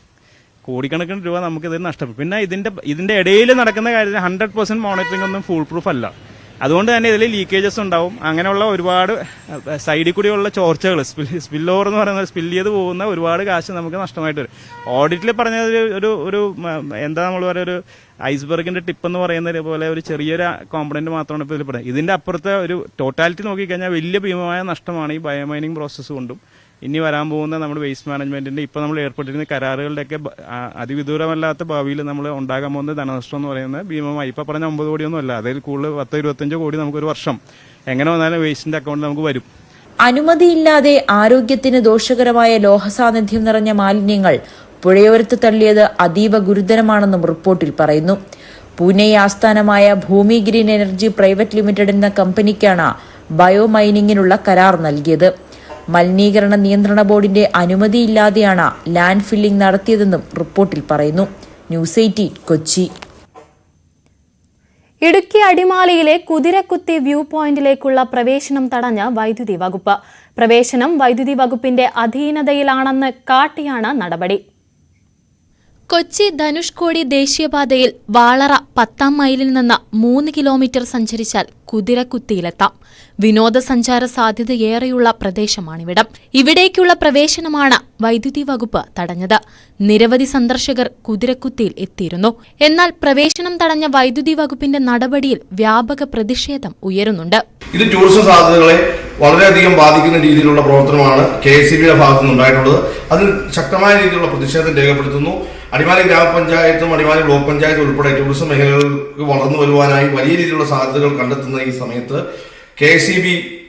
കോടിക്കണക്കിന് രൂപ നമുക്കിത് നഷ്ടപ്പെടും. പിന്നെ ഇതിന്റെ ഇടയിൽ നടക്കുന്ന കാര്യത്തിൽ 100% മോണിറ്ററിംഗ് ഒന്നും ഫുൾ പ്രൂഫ് അല്ല. അതുകൊണ്ട് തന്നെ ഇതിൽ ലീക്കേജസ് ഉണ്ടാവും. അങ്ങനെയുള്ള ഒരുപാട് സൈഡിൽ കൂടിയുള്ള ചോർച്ചകൾ, സ്പിൽ ഓവർ എന്ന് പറയുന്നത് സ്പിൽ ചെയ്ത് പോകുന്ന ഒരുപാട് കാശ് നമുക്ക് നഷ്ടമായിട്ട് വരും. ഓഡിറ്റിൽ പറഞ്ഞത് ഒരു എന്താ നമ്മൾ പറയുക, ഒരു ഐസ്ബർഗിന്റെ ടിപ്പ് എന്ന് പറയുന്നത് പോലെ ഒരു ചെറിയൊരു കോമ്പണന്റ് മാത്രമാണ് ഇപ്പോൾ ഇതിൽ പറയുന്നത്. ഇതിന്റെ അപ്പുറത്തെ ഒരു ടോട്ടാലിറ്റി നോക്കിക്കഴിഞ്ഞാൽ വലിയ ഭീമമായ നഷ്ടമാണ് ഈ ബയോമൈനിങ് പ്രോസസ്സ് കൊണ്ടും ഇനി വരാൻ പോകുന്ന നമ്മുടെ വേസ്റ്റ് മാനേജ്മെന്റിന്റെ ഇപ്പോൾ നമ്മൾ ഏർപ്പെട്ടിരുന്ന കരാറുകളുടെയൊക്കെ അതിവിദൂരമല്ലാത്ത ഭാവിയിൽ നമ്മൾ ഉണ്ടാകാൻ പോകുന്ന ധനനഷ്ടം എന്ന് പറയുന്നത് ഭീമമായി. ഇപ്പൊ പറഞ്ഞ 9 കോടിയൊന്നും അല്ല, അതിൽ കൂടുതൽ 10-25 കോടി നമുക്കൊരു വർഷം എങ്ങനെ വന്നാലും വേസ്റ്റിന്റെ അക്കൗണ്ടിൽ നമുക്ക് വരും. അനുമതിയില്ലാതെ ആരോഗ്യത്തിന് ദോഷകരമായ ലോഹസാന്നിധ്യം നിറഞ്ഞ മാലിന്യങ്ങൾ പുഴയോരത്ത് തള്ളിയത് അതീവ ഗുരുതരമാണെന്നും റിപ്പോർട്ടിൽ പറയുന്നു. പൂനെ ആസ്ഥാനമായ ഭൂമി ഗ്രീൻ എനർജി പ്രൈവറ്റ് ലിമിറ്റഡ് എന്ന കമ്പനിക്കാണ് ബയോ മൈനിങ്ങിനുള്ള കരാർ നൽകിയത്. മലിനീകരണ നിയന്ത്രണ ബോർഡിന്റെ അനുമതിയില്ലാതെയാണ് ലാൻഡ് ഫില്ലിംഗ് നടത്തിയതെന്നും റിപ്പോർട്ടിൽ പറയുന്നു. ന്യൂസ് 18 കൊച്ചി. ഇടുക്കി അടിമാലിയിലെ കുതിരക്കുത്തി വ്യൂ പോയിന്റിലേക്കുള്ള പ്രവേശനം തടഞ്ഞ വൈദ്യുതി വകുപ്പ്. പ്രവേശനം വൈദ്യുതി വകുപ്പിന്റെ അധീനതയിലാണെന്ന് കാട്ടിയാണ് നടപടി. കൊച്ചി ധനുഷ്കോടി ദേശീയപാതയിൽ വാളറ 10ാം മൈലിൽ നിന്ന് 3 കിലോമീറ്റർ സഞ്ചരിച്ചാൽ കുതിരക്കുത്തിയിലെത്താം. വിനോദസഞ്ചാര സാധ്യതയേറെയുള്ള പ്രദേശമാണിവിടം. ഇവിടേക്കുള്ള പ്രവേശനമാണ് വൈദ്യുതി വകുപ്പ് തടഞ്ഞത്. നിരവധി സന്ദർശകർ കുതിരക്കുത്തിയിൽ എത്തിയിരുന്നു. എന്നാൽ പ്രവേശനം തടഞ്ഞ വൈദ്യുതി വകുപ്പിന്റെ നടപടിയിൽ വ്യാപക പ്രതിഷേധം ഉയരുന്നുണ്ട്. ഇത് ടൂറിസം സാധ്യതകളെ വളരെയധികം ബാധിക്കുന്ന രീതിയിലുള്ള പ്രവർത്തനമാണ് KSEBയുടെ ഭാഗത്തു നിന്നുണ്ടായിട്ടുള്ളത്. അതിൽ ശക്തമായ രീതിയിലുള്ള പ്രതിഷേധം രേഖപ്പെടുത്തുന്നു. അടിമാലി ഗ്രാമപഞ്ചായത്തും അടിമാലി ബ്ലോക്ക് പഞ്ചായത്തും ഉൾപ്പെടെ ടൂറിസം മേഖലകൾക്ക് വളർന്നു വരുവാനായി വലിയ രീതിയിലുള്ള സാധ്യതകൾ കണ്ടെത്തുന്ന ഈ സമയത്ത് KSEB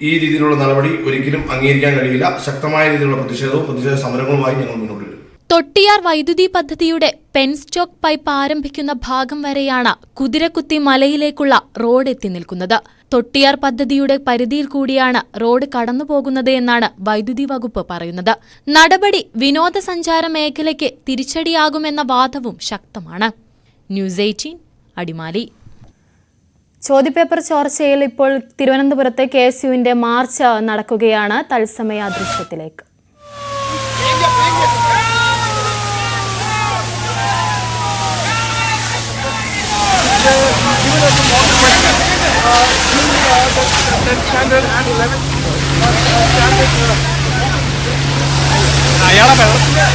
ഈ രീതിയിലുള്ള നടപടി ഒരിക്കലും അംഗീകരിക്കാൻ കഴിയില്ല. ശക്തമായ രീതിയിലുള്ള പ്രതിഷേധ സമരങ്ങളുമായി ഞങ്ങൾ മുന്നോട്ട് വരും. തൊട്ടിയാർ വൈദ്യുതി പദ്ധതിയുടെ പെൻസ്റ്റോക്ക് പൈപ്പ് ആരംഭിക്കുന്ന ഭാഗം വരെയാണ് കുതിരക്കുത്തി മലയിലേക്കുള്ള റോഡ് എത്തി നിൽക്കുന്നത്. തൊട്ടിയാർ പദ്ധതിയുടെ പരിധിയിൽ കൂടിയാണ് റോഡ് കടന്നുപോകുന്നത് എന്നാണ് വൈദ്യുതി വകുപ്പ് പറയുന്നത്. നടപടി വിനോദസഞ്ചാര മേഖലയ്ക്ക് തിരിച്ചടിയാകുമെന്ന വാദവും ശക്തമാണ്. ന്യൂസ് 18 അടിമാലി. ചോദ്യപേപ്പർ ചോർച്ചയിൽ ഇപ്പോൾ തിരുവനന്തപുരത്ത് KSUവിന്റെ മാർച്ച് നടക്കുകയാണ്. തത്സമയ ദൃശ്യത്തിലേക്ക്. Standard and 11 standard അയാളെ വെള്ളത്തിന്റെ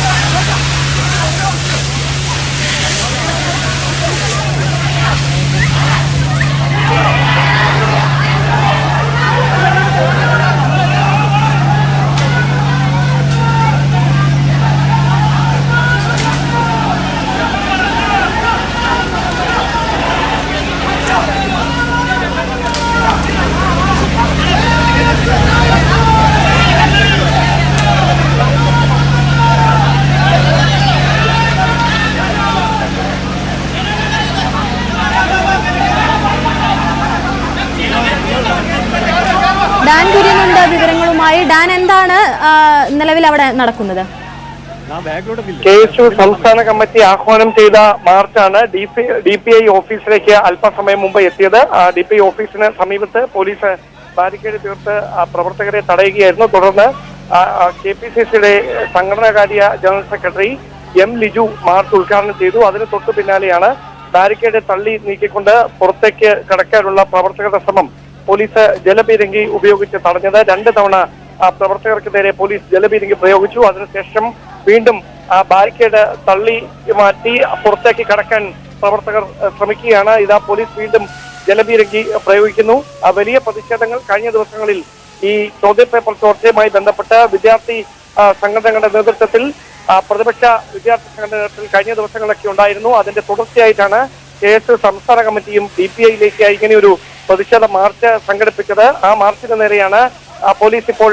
ഡാൻ കുര്യനുണ്ട് വിവരങ്ങളുമായി. ഡാൻ, എന്താണ് നിലവിൽ അവിടെ നടക്കുന്നത്? KSU സംസ്ഥാന കമ്മിറ്റി ആഹ്വാനം ചെയ്ത മാർച്ചാണ് DPI ഓഫീസിലേക്ക് അല്പസമയം മുമ്പ് എത്തിയത്. DPI ഓഫീസിന് സമീപത്ത് പോലീസ് ബാരിക്കേഡ് തീർത്ത് പ്രവർത്തകരെ തടയുകയായിരുന്നു. തുടർന്ന് KPCCയുടെ സംഘടനാകാര്യ general secretary M. Liju march ഉദ്ഘാടനം ചെയ്തു. അതിന് തൊട്ടു പിന്നാലെയാണ് ബാരിക്കേഡ് തള്ളി നീക്കിക്കൊണ്ട് പുറത്തേക്ക് കടക്കാനുള്ള പ്രവർത്തകരുടെ ശ്രമം പോലീസ് ജലപീരങ്കി ഉപയോഗിച്ച് തടഞ്ഞത്. 2 തവണ പ്രവർത്തകർക്ക് നേരെ പോലീസ് ജലപീരങ്കി പ്രയോഗിച്ചു. അതിനുശേഷം വീണ്ടും ബാരിക്കേഡ് തള്ളി മാറ്റി പുറത്തേക്ക് കടക്കാൻ പ്രവർത്തകർ ശ്രമിക്കുകയാണ്. ഇതാ പോലീസ് വീണ്ടും ജലപീരങ്കി പ്രയോഗിക്കുന്നു. വലിയ പ്രതിഷേധങ്ങൾ കഴിഞ്ഞ ദിവസങ്ങളിൽ ഈ ചോദ്യപേപ്പർ ചോർച്ചയുമായി ബന്ധപ്പെട്ട് വിദ്യാർത്ഥി സംഘടനകളുടെ നേതൃത്വത്തിൽ പ്രതിപക്ഷ വിദ്യാർത്ഥി സംഘടനകൾ കഴിഞ്ഞ ദിവസങ്ങളൊക്കെ ഉണ്ടായിരുന്നു. അതിന്റെ തുടർച്ചയായിട്ടാണ് KSU സംസ്ഥാന കമ്മിറ്റിയും DPIയിലേക്ക് ഇങ്ങനെയൊരു പ്രതിഷേധ മാർച്ച് സംഘടിപ്പിച്ചത്. ആ മാർച്ചിന് നേരെയാണ് പോലീസ് ഇപ്പോൾ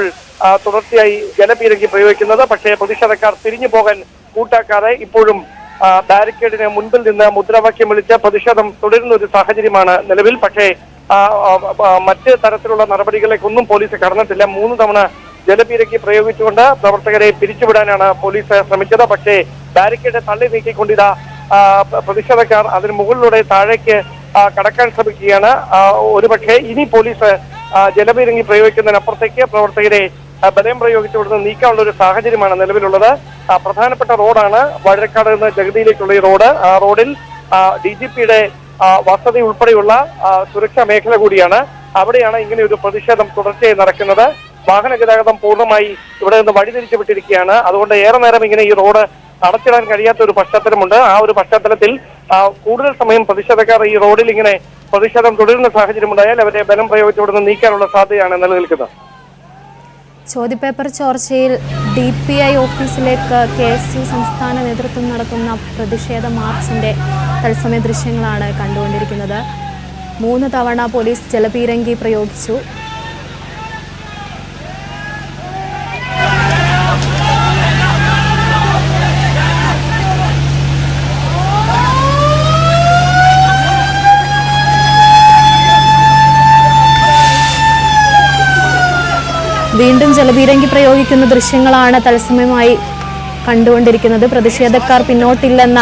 തുടർച്ചയായി ജലപീരങ്കി പ്രയോഗിക്കുന്നത്. പക്ഷേ പ്രതിഷേധക്കാർ തിരിഞ്ഞു പോകാൻ കൂട്ടാക്കാതെ ഇപ്പോഴും ബാരിക്കേഡിന് മുൻപിൽ നിന്ന് മുദ്രാവാക്യം വിളിച്ച് പ്രതിഷേധം തുടരുന്ന ഒരു സാഹചര്യമാണ് നിലവിൽ. പക്ഷേ മറ്റ് തരത്തിലുള്ള നടപടികളിലേക്കൊന്നും പോലീസ് കടന്നിട്ടില്ല. 3 തവണ ജലപീരങ്കി പ്രയോഗിച്ചുകൊണ്ട് പ്രവർത്തകരെ പിരിച്ചുവിടാനാണ് പോലീസ് ശ്രമിച്ചത്. പക്ഷേ ബാരിക്കേഡ് തള്ളി നീക്കിക്കൊണ്ടിതാ പ്രതിഷേധക്കാർ അതിന് മുകളിലൂടെ താഴേക്ക് കടക്കാൻ ശ്രമിക്കുകയാണ്. ഒരുപക്ഷെ ഇനി പോലീസ് ജലപീരങ്കി പ്രയോഗിക്കുന്നതിനപ്പുറത്തേക്ക് പ്രവർത്തകരെ ബലം പ്രയോഗിച്ച് ഇവിടുന്ന് നീക്കാനുള്ള ഒരു സാഹചര്യമാണ് നിലവിലുള്ളത്. പ്രധാനപ്പെട്ട റോഡാണ് വഴുതക്കാട് നിന്ന് ജഗതിയിലേക്കുള്ള ഈ റോഡ്. ആ റോഡിൽ DGPയുടെ വസതി ഉൾപ്പെടെയുള്ള സുരക്ഷാ മേഖല കൂടിയാണ്. അവിടെയാണ് ഇങ്ങനെ ഒരു പ്രതിഷേധം തുടർച്ചയായി നടക്കുന്നത്. വാഹന ഗതാഗതം പൂർണ്ണമായി ഇവിടെ നിന്ന് വഴിതിരിച്ചു വിട്ടിരിക്കുകയാണ്. അതുകൊണ്ട് ഏറെ നേരം ഇങ്ങനെ ഈ റോഡ് അടച്ചിടാൻ കഴിയാത്ത ഒരു പശ്ചാത്തലമുണ്ട്. ആ ഒരു പശ്ചാത്തലത്തിൽ കൂടുതൽ സമയം പ്രതിഷേധക്കാർ ഈ റോഡിൽ ഇങ്ങനെ പ്രതിഷേധം തുടരുന്ന സാഹചര്യമുണ്ടായാൽ അവരെ ബലം പ്രയോഗിച്ച് ഇവിടുന്ന് നീക്കാനുള്ള സാധ്യതയാണ് നിലനിൽക്കുന്നത്. ചോദ്യപേപ്പർ ചോർച്ചയിൽ DPI ഓഫീസിലേക്ക് KSU സംസ്ഥാന നേതൃത്വം നടത്തുന്ന പ്രതിഷേധ മാർച്ചിന്റെ തത്സമയ ദൃശ്യങ്ങളാണ് കണ്ടുകൊണ്ടിരിക്കുന്നത്. 3 തവണ പോലീസ് ജലപീരങ്കി പ്രയോഗിച്ചു. വീണ്ടും ജലപീരങ്കി പ്രയോഗിക്കുന്ന ദൃശ്യങ്ങളാണ് തത്സമയമായി കണ്ടുകൊണ്ടിരിക്കുന്നത്. പ്രതിഷേധക്കാർ പിന്നോട്ടില്ലെന്ന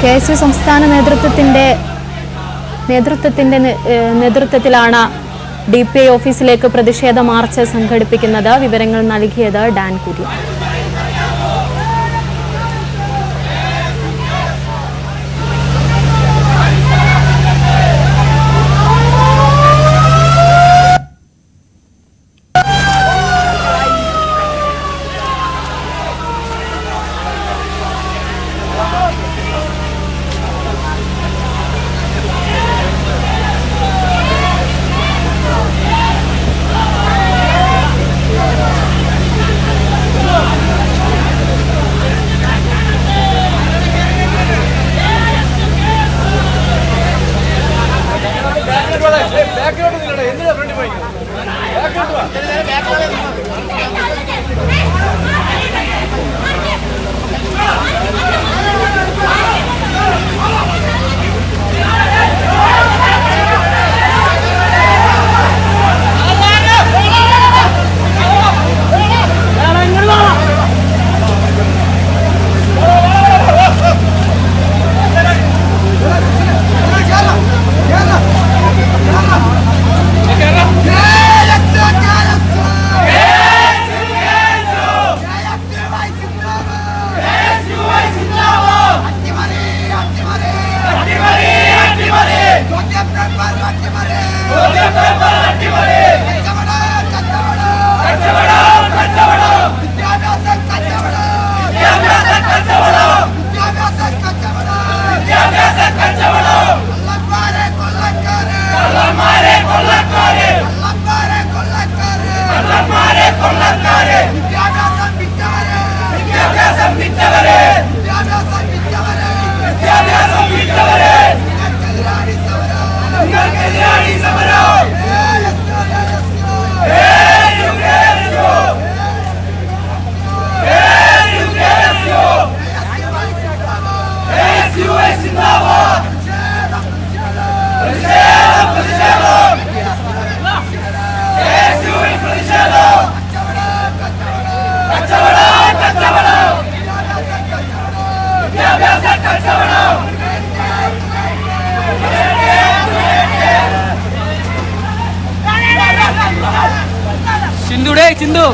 KSU സംസ്ഥാന നേതൃത്വത്തിലാണ് DPI ഓഫീസിലേക്ക് പ്രതിഷേധ മാർച്ച് സംഘടിപ്പിക്കുന്നത്. വിവരങ്ങൾ നൽകിയത് ഡാൻ കുര്യൻ. ചിന്തു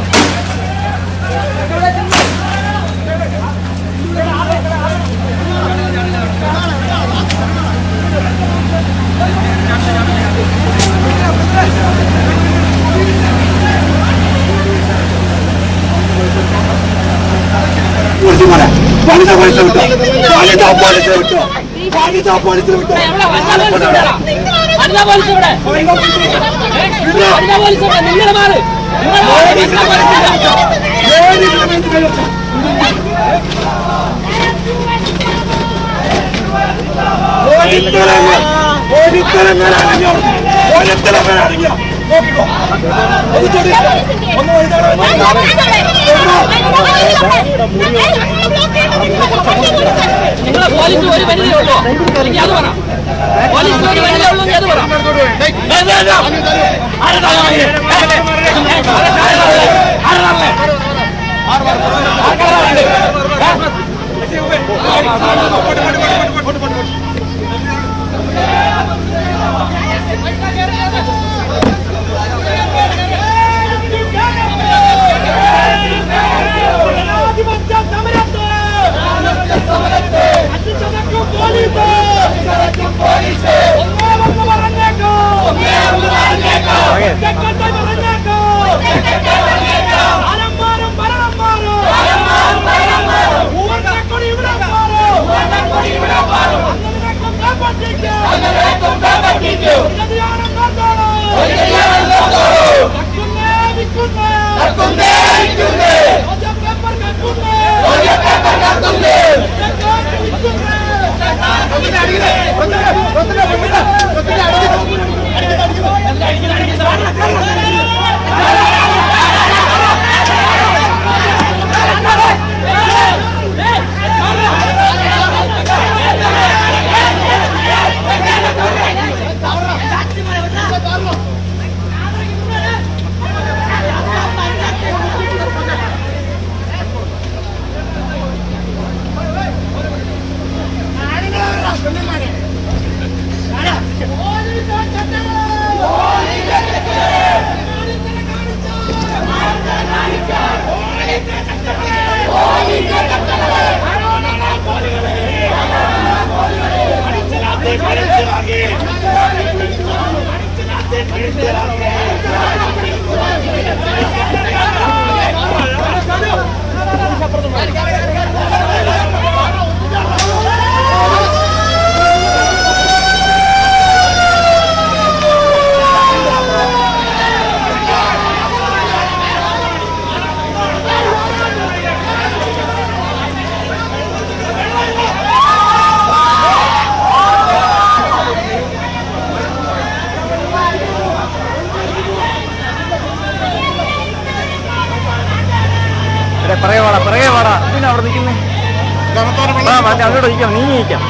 അങ്ങോട്ട് നിൽക്കാം, നീങ്ങി നിൽക്കാം,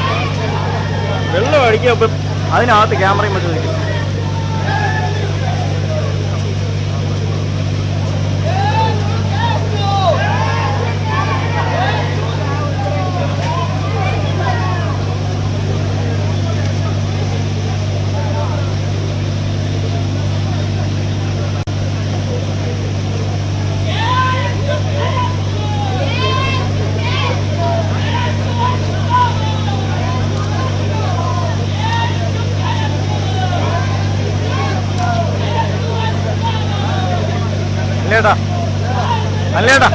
വെള്ളം അടിക്കുക. ഇപ്പം അതിനകത്ത് ക്യാമറയും വെച്ച് നിൽക്കും. അല്ലേടാ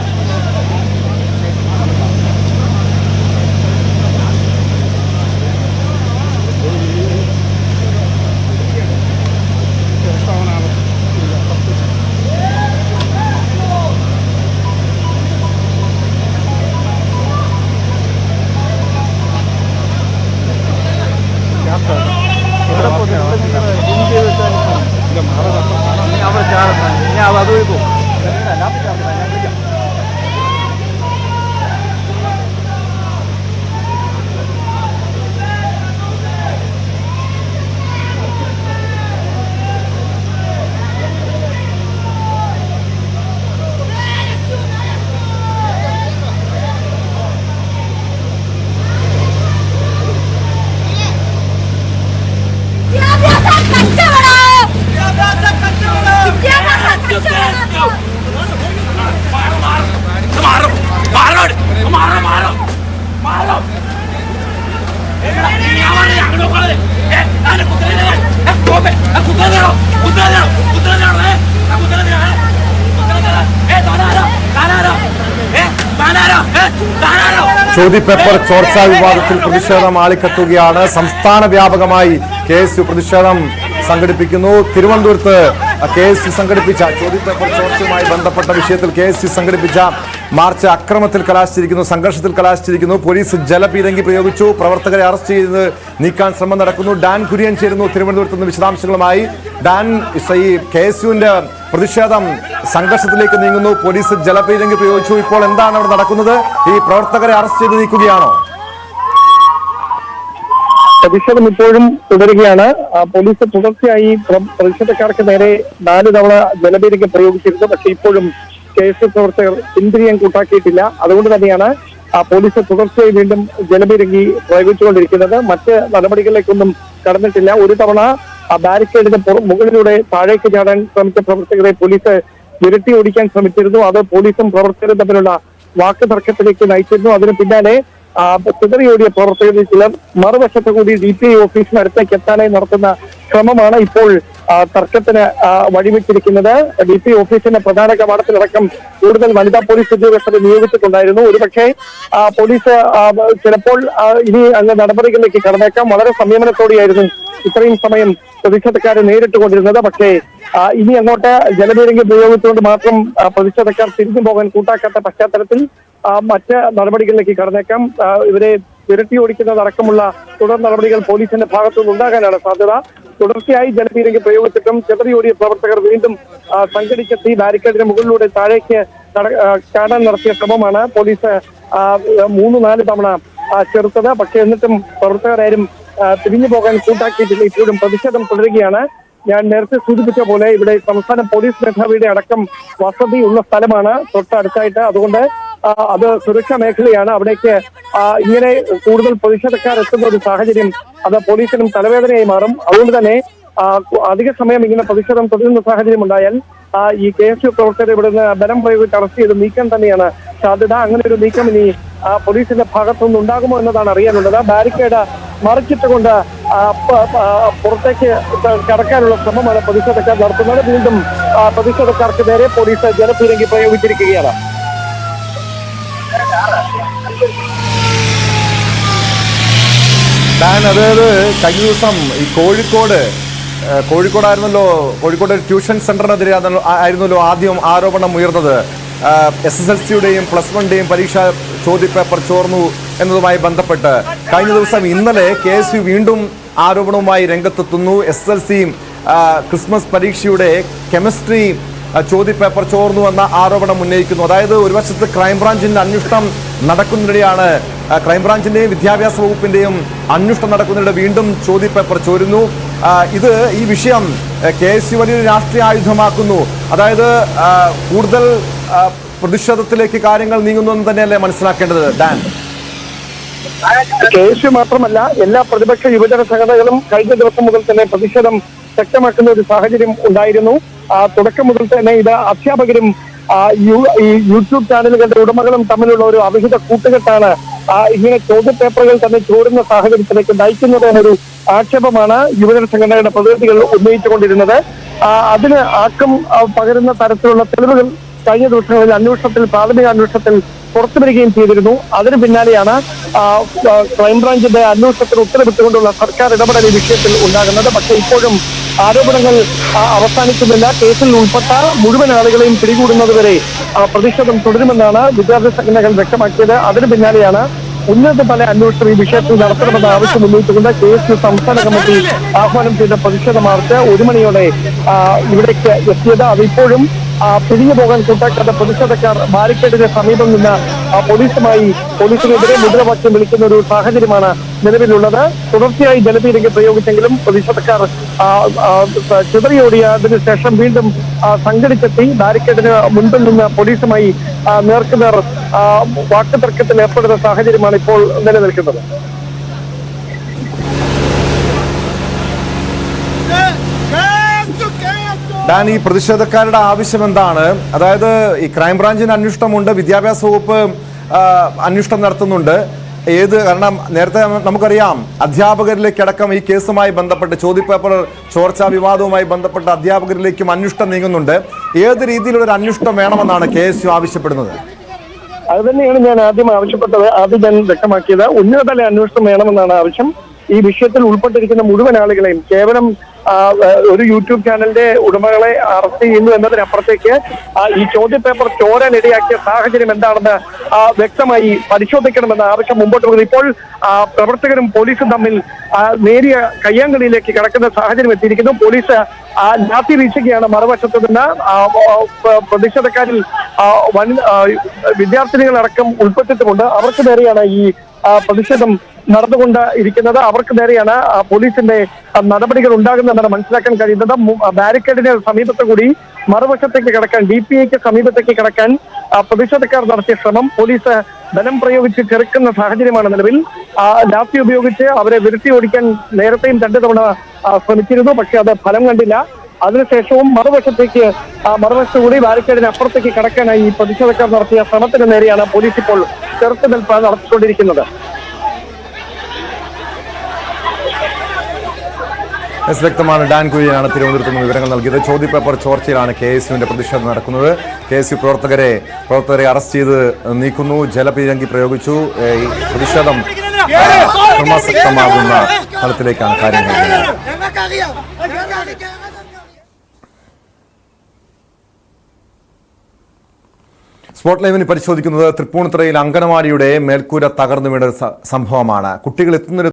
അവിടെ ചാടുന്ന ഞാൻ അത് പോയിപ്പോ ചോദ്യപേപ്പർ ചോർച്ചാ വിവാദത്തിൽ പ്രതിഷേധം ആളിക്കത്തുകയാണ്. സംസ്ഥാന വ്യാപകമായി KSU പ്രതിഷേധം സംഘടിപ്പിക്കുന്നു. തിരുവനന്തപുരത്ത് KSU സംഘടിപ്പിച്ച ചോദ്യപേപ്പർ ചോർച്ചയുമായി ബന്ധപ്പെട്ട വിഷയത്തിൽ KSU സംഘടിപ്പിച്ച മാർച്ച് അക്രമത്തിൽ കലാശിച്ചിരിക്കുന്നു, സംഘർഷത്തിൽ കലാശിച്ചിരിക്കുന്നു. പോലീസ് ജലപീരങ്കി പ്രയോഗിച്ചു. പ്രവർത്തകരെ അറസ്റ്റ് ചെയ്ത് നീക്കാൻ ശ്രമം നടക്കുന്നു. ഡാൻ കുര്യൻ ചേരുന്നു തിരുവനന്തപുരത്ത് നിന്ന് വിശദാംശങ്ങളുമായി. ഡാൻ, ഈ KSUവിന്റെ പ്രതിഷേധം സംഘർഷത്തിലേക്ക് നീങ്ങുന്നു. പോലീസ് ജലപീരങ്കി പ്രയോഗിച്ചു. ഇപ്പോൾ എന്താണ് അവിടെ നടക്കുന്നത്? ഈ പ്രവർത്തകരെ അറസ്റ്റ് ചെയ്ത് നീക്കുകയാണോ? പ്രതിഷേധം ഇപ്പോഴും തുടരുകയാണ്. പോലീസ് തുടർച്ചയായി പ്രതിഷേധക്കാർക്ക് നേരെ 4 തവണ ജലപീരങ്കി പ്രയോഗിച്ചിരുന്നു. പക്ഷേ ഇപ്പോഴും KSU പ്രവർത്തകർ പിന്തിരിയാൻ കൂട്ടാക്കിയിട്ടില്ല. അതുകൊണ്ട് തന്നെയാണ് പോലീസ് തുടർച്ചയായി വീണ്ടും ജലപീരങ്കി പ്രയോഗിച്ചുകൊണ്ടിരിക്കുന്നത്. മറ്റ് നടപടികളിലേക്കൊന്നും കടന്നിട്ടില്ല. ഒരു തവണ ബാരിക്കേഡിന് മുകളിലൂടെ താഴേക്ക് ചാടാൻ ശ്രമിച്ച പ്രവർത്തകരെ പോലീസ് വിരട്ടി ഓടിക്കാൻ ശ്രമിച്ചിരുന്നു. അത് പോലീസും പ്രവർത്തകരും തമ്മിലുള്ള വാക്ക് തർക്കത്തിലേക്ക് നയിച്ചിരുന്നു. അതിന് പിന്നാലെ ചിതറിയോടിയ പ്രവർത്തകരിൽ ചിലർ മറുവശത്ത് കൂടി DPI ഓഫീസിനടുത്തേക്ക് എത്താനായി നടത്തുന്ന ശ്രമമാണ് ഇപ്പോൾ തർക്കത്തിന് വഴിവെച്ചിരിക്കുന്നത്. DPI ഓഫീസിന്റെ പ്രധാന കവാടത്തിലടക്കം കൂടുതൽ വനിതാ പോലീസ് ഉദ്യോഗസ്ഥരെ നിയോഗിച്ചിട്ടുണ്ടായിരുന്നു. ഒരുപക്ഷെ പോലീസ് ചിലപ്പോൾ ഇനി അങ്ങ് നടപടികളിലേക്ക് കടന്നേക്കാം. വളരെ സംയമനത്തോടെയായിരുന്നു ഇത്രയും സമയം പ്രതിഷേധക്കാരെ നേരിട്ട് കൊണ്ടിരുന്നത്. പക്ഷേ ഇനി അങ്ങോട്ട് ജലപീരങ്കി പ്രയോഗിച്ചുകൊണ്ട് മാത്രം പ്രതിഷേധക്കാർ തിരിഞ്ഞു പോകാൻ കൂട്ടാക്കാത്ത പശ്ചാത്തലത്തിൽ മറ്റ് നടപടികളിലേക്ക് കടന്നേക്കാം. ഇവരെ വിരട്ടി ഓടിക്കുന്നതടക്കമുള്ള തുടർ നടപടികൾ പോലീസിന്റെ ഭാഗത്തുനിന്ന് ഉണ്ടാകാനാണ് സാധ്യത. തുടർച്ചയായി ജലപീരങ്കി പ്രയോഗിച്ചിട്ടും ചെതറിയോടിയ പ്രവർത്തകർ വീണ്ടും സംഘടിച്ചെത്തി ബാരിക്കേഡിന് മുകളിലൂടെ താഴേക്ക് ചാടാൻ നടത്തിയ ശ്രമമാണ് പോലീസ് 3-4 തവണ ചെറുത്തത്. പക്ഷെ എന്നിട്ടും പ്രവർത്തകരാരും തിരിഞ്ഞു പോകാൻ കൂട്ടാക്കിയിട്ടില്ല. ഇപ്പോഴും പ്രതിഷേധം തുടരുകയാണ്. ഞാൻ നേരത്തെ സൂചിപ്പിച്ച പോലെ ഇവിടെ സംസ്ഥാന പോലീസ് മേധാവിയുടെ അടക്കം വസതിയുള്ള സ്ഥലമാണ് തൊട്ടടുത്തായിട്ട്. അതുകൊണ്ട് അത് സുരക്ഷാ മേഖലയാണ്. അവിടേക്ക് ഇങ്ങനെ കൂടുതൽ പ്രതിഷേധക്കാർ എത്തുന്ന ഒരു സാഹചര്യം അത് പോലീസിനും തലവേദനയായി മാറും. അതുകൊണ്ട് തന്നെ അധിക സമയം ഇങ്ങനെ പ്രതിഷേധം തുടരുന്ന സാഹചര്യം ഉണ്ടായാൽ ഈ KSU പ്രവർത്തകരെ ഇവിടുന്ന് ബലം പ്രയോഗിച്ച് അറസ്റ്റ് ചെയ്ത് നീക്കം തന്നെയാണ് സാധ്യത. അങ്ങനെ ഒരു നീക്കം ഇനി പോലീസിന്റെ ഭാഗത്തുനിന്ന് ഉണ്ടാകുമോ എന്നതാണ് അറിയാനുള്ളത്. ബാരിക്കേഡ് മറിച്ചിട്ടുകൊണ്ട് പുറത്തേക്ക് കടക്കാനുള്ള ശ്രമമാണ് പ്രതിഷേധക്കാർ നടത്തുന്നത്. വീണ്ടും പ്രതിഷേധക്കാർക്ക് നേരെ പോലീസ് ജലപീരങ്കി പ്രയോഗിച്ചിരിക്കുകയാണ്. അതായത് കഴിഞ്ഞ ദിവസം ഈ കോഴിക്കോടായിരുന്നല്ലോ, കോഴിക്കോട് ട്യൂഷൻ സെന്ററിനെതിരെ ആയിരുന്നല്ലോ ആദ്യം ആരോപണം ഉയർന്നത്. SSLCയുടെയും +1ന്റെയും പരീക്ഷാ ചോദ്യപേപ്പർ ചോർന്നു എന്നതുമായി ബന്ധപ്പെട്ട് കഴിഞ്ഞ ദിവസം ഇന്നലെ KSU വീണ്ടും ആരോപണവുമായി രംഗത്തെത്തുന്നു. SSLC ക്രിസ്മസ് പരീക്ഷയുടെ കെമിസ്ട്രി ചോദ്യപേപ്പർ ചോർന്നുവെന്ന ആരോപണം ഉന്നയിക്കുന്നു. അതായത് ഒരു വശത്ത് ക്രൈംബ്രാഞ്ചിന്റെ അന്വേഷണം നടക്കുന്നതിനിടെയാണ്, ക്രൈംബ്രാഞ്ചിന്റെയും വിദ്യാഭ്യാസ വകുപ്പിന്റെയും അന്വേഷണം നടക്കുന്നതിനിടെ വീണ്ടും ചോദ്യപേപ്പർ ചോരുന്നു. ഈ വിഷയം KSU വലിയൊരു രാഷ്ട്രീയ ആയുധമാക്കുന്നു. അതായത് കൂടുതൽ പ്രതിഷേധത്തിലേക്ക് കാര്യങ്ങൾ നീങ്ങുന്നു എന്ന് തന്നെയല്ലേ മനസ്സിലാക്കേണ്ടത് ഡാൻ? KSU മാത്രമല്ല, എല്ലാ പ്രതിപക്ഷ യുവജന സംഘടനകളും കഴിഞ്ഞ ദിവസം മുതൽ തന്നെ പ്രതിഷേധം ശക്തമാക്കുന്ന ഒരു സാഹചര്യം ഉണ്ടായിരുന്നു. തുടക്കം മുതൽ തന്നെ ഇത് അധ്യാപകരും ഈ യൂട്യൂബ് ചാനലുകളുടെ ഉടമകളും തമ്മിലുള്ള ഒരു അവിഹിത കൂട്ടുകെട്ടാണ് ഇങ്ങനെ ചോദ്യപേപ്പറുകൾ തന്നെ ചോരുന്ന സാഹചര്യത്തിലേക്ക് നയിക്കുന്നത് എന്നൊരു ആക്ഷേപമാണ് യുവജന സംഘടനയുടെ പ്രതിനിധികൾ ഉന്നയിച്ചുകൊണ്ടിരുന്നത്. അതിന് ആക്കം പകരുന്ന തരത്തിലുള്ള തെളിവുകൾ കഴിഞ്ഞ ദിവസങ്ങളിൽ പ്രാഥമിക അന്വേഷണത്തിൽ പുറത്തുവരികയും ചെയ്തിരുന്നു. അതിന് പിന്നാലെയാണ് ക്രൈംബ്രാഞ്ചിന്റെ അന്വേഷണത്തിന് ഉത്തരവിട്ടുകൊണ്ടുള്ള സർക്കാർ ഇടപെടൽ ഈ വിഷയത്തിൽ ഉണ്ടാകുന്നത്. പക്ഷേ ഇപ്പോഴും ആരോപണങ്ങൾ അവസാനിക്കുന്നില്ല. കേസിൽ ഉൾപ്പെട്ട മുഴുവൻ ആളുകളെയും പിടികൂടുന്നതുവരെ പ്രതിഷേധം തുടരുമെന്നാണ് വിദ്യാർത്ഥി സംഘടനകൾ വ്യക്തമാക്കിയത്. അതിന് പിന്നാലെയാണ് ഉന്നതതല അന്വേഷണം ഈ വിഷയത്തിൽ നടത്തണമെന്ന ആവശ്യം ഉന്നയിച്ചുകൊണ്ട് KSU സംസ്ഥാന കമ്മിറ്റി ആഹ്വാനം ചെയ്ത പ്രതിഷേധ മാർച്ച് 1 മണിയോടെ ഇവിടേക്ക് എത്തിയത്. അതിപ്പോഴും പിരിഞ്ഞു പോകാൻ കൂട്ടാക്കാത്ത പ്രതിഷേധക്കാർ ബാരിക്കേഡിന് സമീപം നിന്ന് പോലീസിനെതിരെ മുദ്രാവാക്യം വിളിക്കുന്ന ഒരു സാഹചര്യമാണ് നിലവിലുള്ളത്. തുടർച്ചയായി ജലപീരങ്കി പ്രയോഗിച്ചെങ്കിലും പ്രതിഷേധക്കാർ ചിതറിയോടിയതിനു ശേഷം വീണ്ടും സംഘടിച്ചെത്തി ബാരിക്കേഡിന് മുൻപിൽ നിന്ന് പോലീസുമായി നേർക്കുനേർ വാക്കുതർക്കത്തിൽ ഏർപ്പെടുന്ന സാഹചര്യമാണ് ഇപ്പോൾ നിലനിൽക്കുന്നത്. ഡാൻ, ഈ പ്രതിഷേധക്കാരുടെ ആവശ്യം എന്താണ്? അതായത് ഈ ക്രൈംബ്രാഞ്ചിന് അന്വേഷണമുണ്ട്, വിദ്യാഭ്യാസ വകുപ്പ് അന്വേഷണം നടത്തുന്നുണ്ട്. കാരണം നേരത്തെ നമുക്കറിയാം അധ്യാപകരിലേക്കടക്കം ഈ കേസുമായി ബന്ധപ്പെട്ട് ചോദ്യപേപ്പർ ചോർച്ചാ വിവാദവുമായി ബന്ധപ്പെട്ട് അധ്യാപകരിലേക്കും അന്വേഷണം നീങ്ങുന്നുണ്ട്. ഏത് രീതിയിലുള്ള ഒരു അന്വേഷണം വേണമെന്നാണ് KSU ആവശ്യപ്പെടുന്നത്? അത് തന്നെയാണ് ഞാൻ ആദ്യം വ്യക്തമാക്കിയത്. ഉന്നതതല അന്വേഷണം വേണമെന്നാണ് ആവശ്യം. ഈ വിഷയത്തിൽ ഉൾപ്പെട്ടിരിക്കുന്ന മുഴുവൻ ആളുകളെയും കേവലം ഒരു യൂട്യൂബ് ചാനലിന്റെ ഉടമകളെ അറസ്റ്റ് ചെയ്യുന്നു എന്നതിനപ്പുറത്തേക്ക് ഈ ചോദ്യപേപ്പർ ചോരാനിടയാക്കിയ സാഹചര്യം എന്താണെന്ന് വ്യക്തമായി പരിശോധിക്കണമെന്ന ആവശ്യം മുമ്പോട്ട് പോകുന്നത്. ഇപ്പോൾ പ്രവർത്തകരും പോലീസും തമ്മിൽ നേരിയ കയ്യാങ്കളിയിലേക്ക് കടക്കുന്ന സാഹചര്യം എത്തിയിരിക്കുന്നു. പോലീസ് ലാത്തി വീശുകയാണ് മറുവശത്ത് നിന്ന്. പ്രതിഷേധക്കാരിൽ വിദ്യാർത്ഥിനികളടക്കം ഉൾപ്പെട്ടിട്ടുമുണ്ട്. അവർക്ക് നേരെയാണ് ഈ പ്രതിഷേധം നടന്നുകൊണ്ട് ഇരിക്കുന്നത്. അവർക്ക് നേരെയാണ് പോലീസിന്റെ നടപടികൾ ഉണ്ടാകുന്നതെന്നാണ് മനസ്സിലാക്കാൻ കഴിയുന്നത്. ബാരിക്കേഡിന് സമീപത്ത് കൂടി മറുവശത്തേക്ക് കടക്കാൻ, DPIക്ക് സമീപത്തേക്ക് കടക്കാൻ പ്രതിഷേധക്കാർ നടത്തിയ ശ്രമം പോലീസ് ബലം പ്രയോഗിച്ച് ചെറുക്കുന്ന സാഹചര്യമാണ് നിലവിൽ. ലാത്തി ഉപയോഗിച്ച് അവരെ വിരട്ടി ഓടിക്കാൻ നേരത്തെയും 2 തവണ ശ്രമിച്ചിരുന്നു. പക്ഷെ അത് ഫലം കണ്ടില്ല. അതിനുശേഷവും മറുവശത്ത് കൂടി ബാരിക്കേഡിന് അപ്പുറത്തേക്ക് കടക്കാനായി ഈ പ്രതിഷേധക്കാർ നടത്തിയ ശ്രമത്തിന് നേരെയാണ് പോലീസ് ഇപ്പോൾ ചെറുത്തുനിൽപ്പ് നടത്തിക്കൊണ്ടിരിക്കുന്നത്. വ്യക്തമാണ്. ഡാൻ കുര്യനാണ് തിരുവനന്തപുരത്ത് നിന്ന് വിവരങ്ങൾ നൽകിയത്. ചോദ്യപേപ്പർ ചോർച്ചയിലാണ് KSUവിന്റെ പ്രതിഷേധം നടക്കുന്നത്. KSU പ്രവർത്തകരെ അറസ്റ്റ് ചെയ്ത് നീക്കുന്നു. ജലപീരങ്കി പ്രയോഗിച്ചു. ഈ പ്രതിഷേധം ക്രമാസക്തമാകുന്ന തലത്തിലേക്കാണ് കാര്യങ്ങൾ. സ്പോട്ട് ലൈവിന് പരിശോധിക്കുന്നത് തൃപ്പൂണിത്തുറയിൽ അങ്കണവാടിയുടെ മേൽക്കൂര തകർന്നു വീണ സംഭവമാണ്. കുട്ടികൾ എത്തുന്ന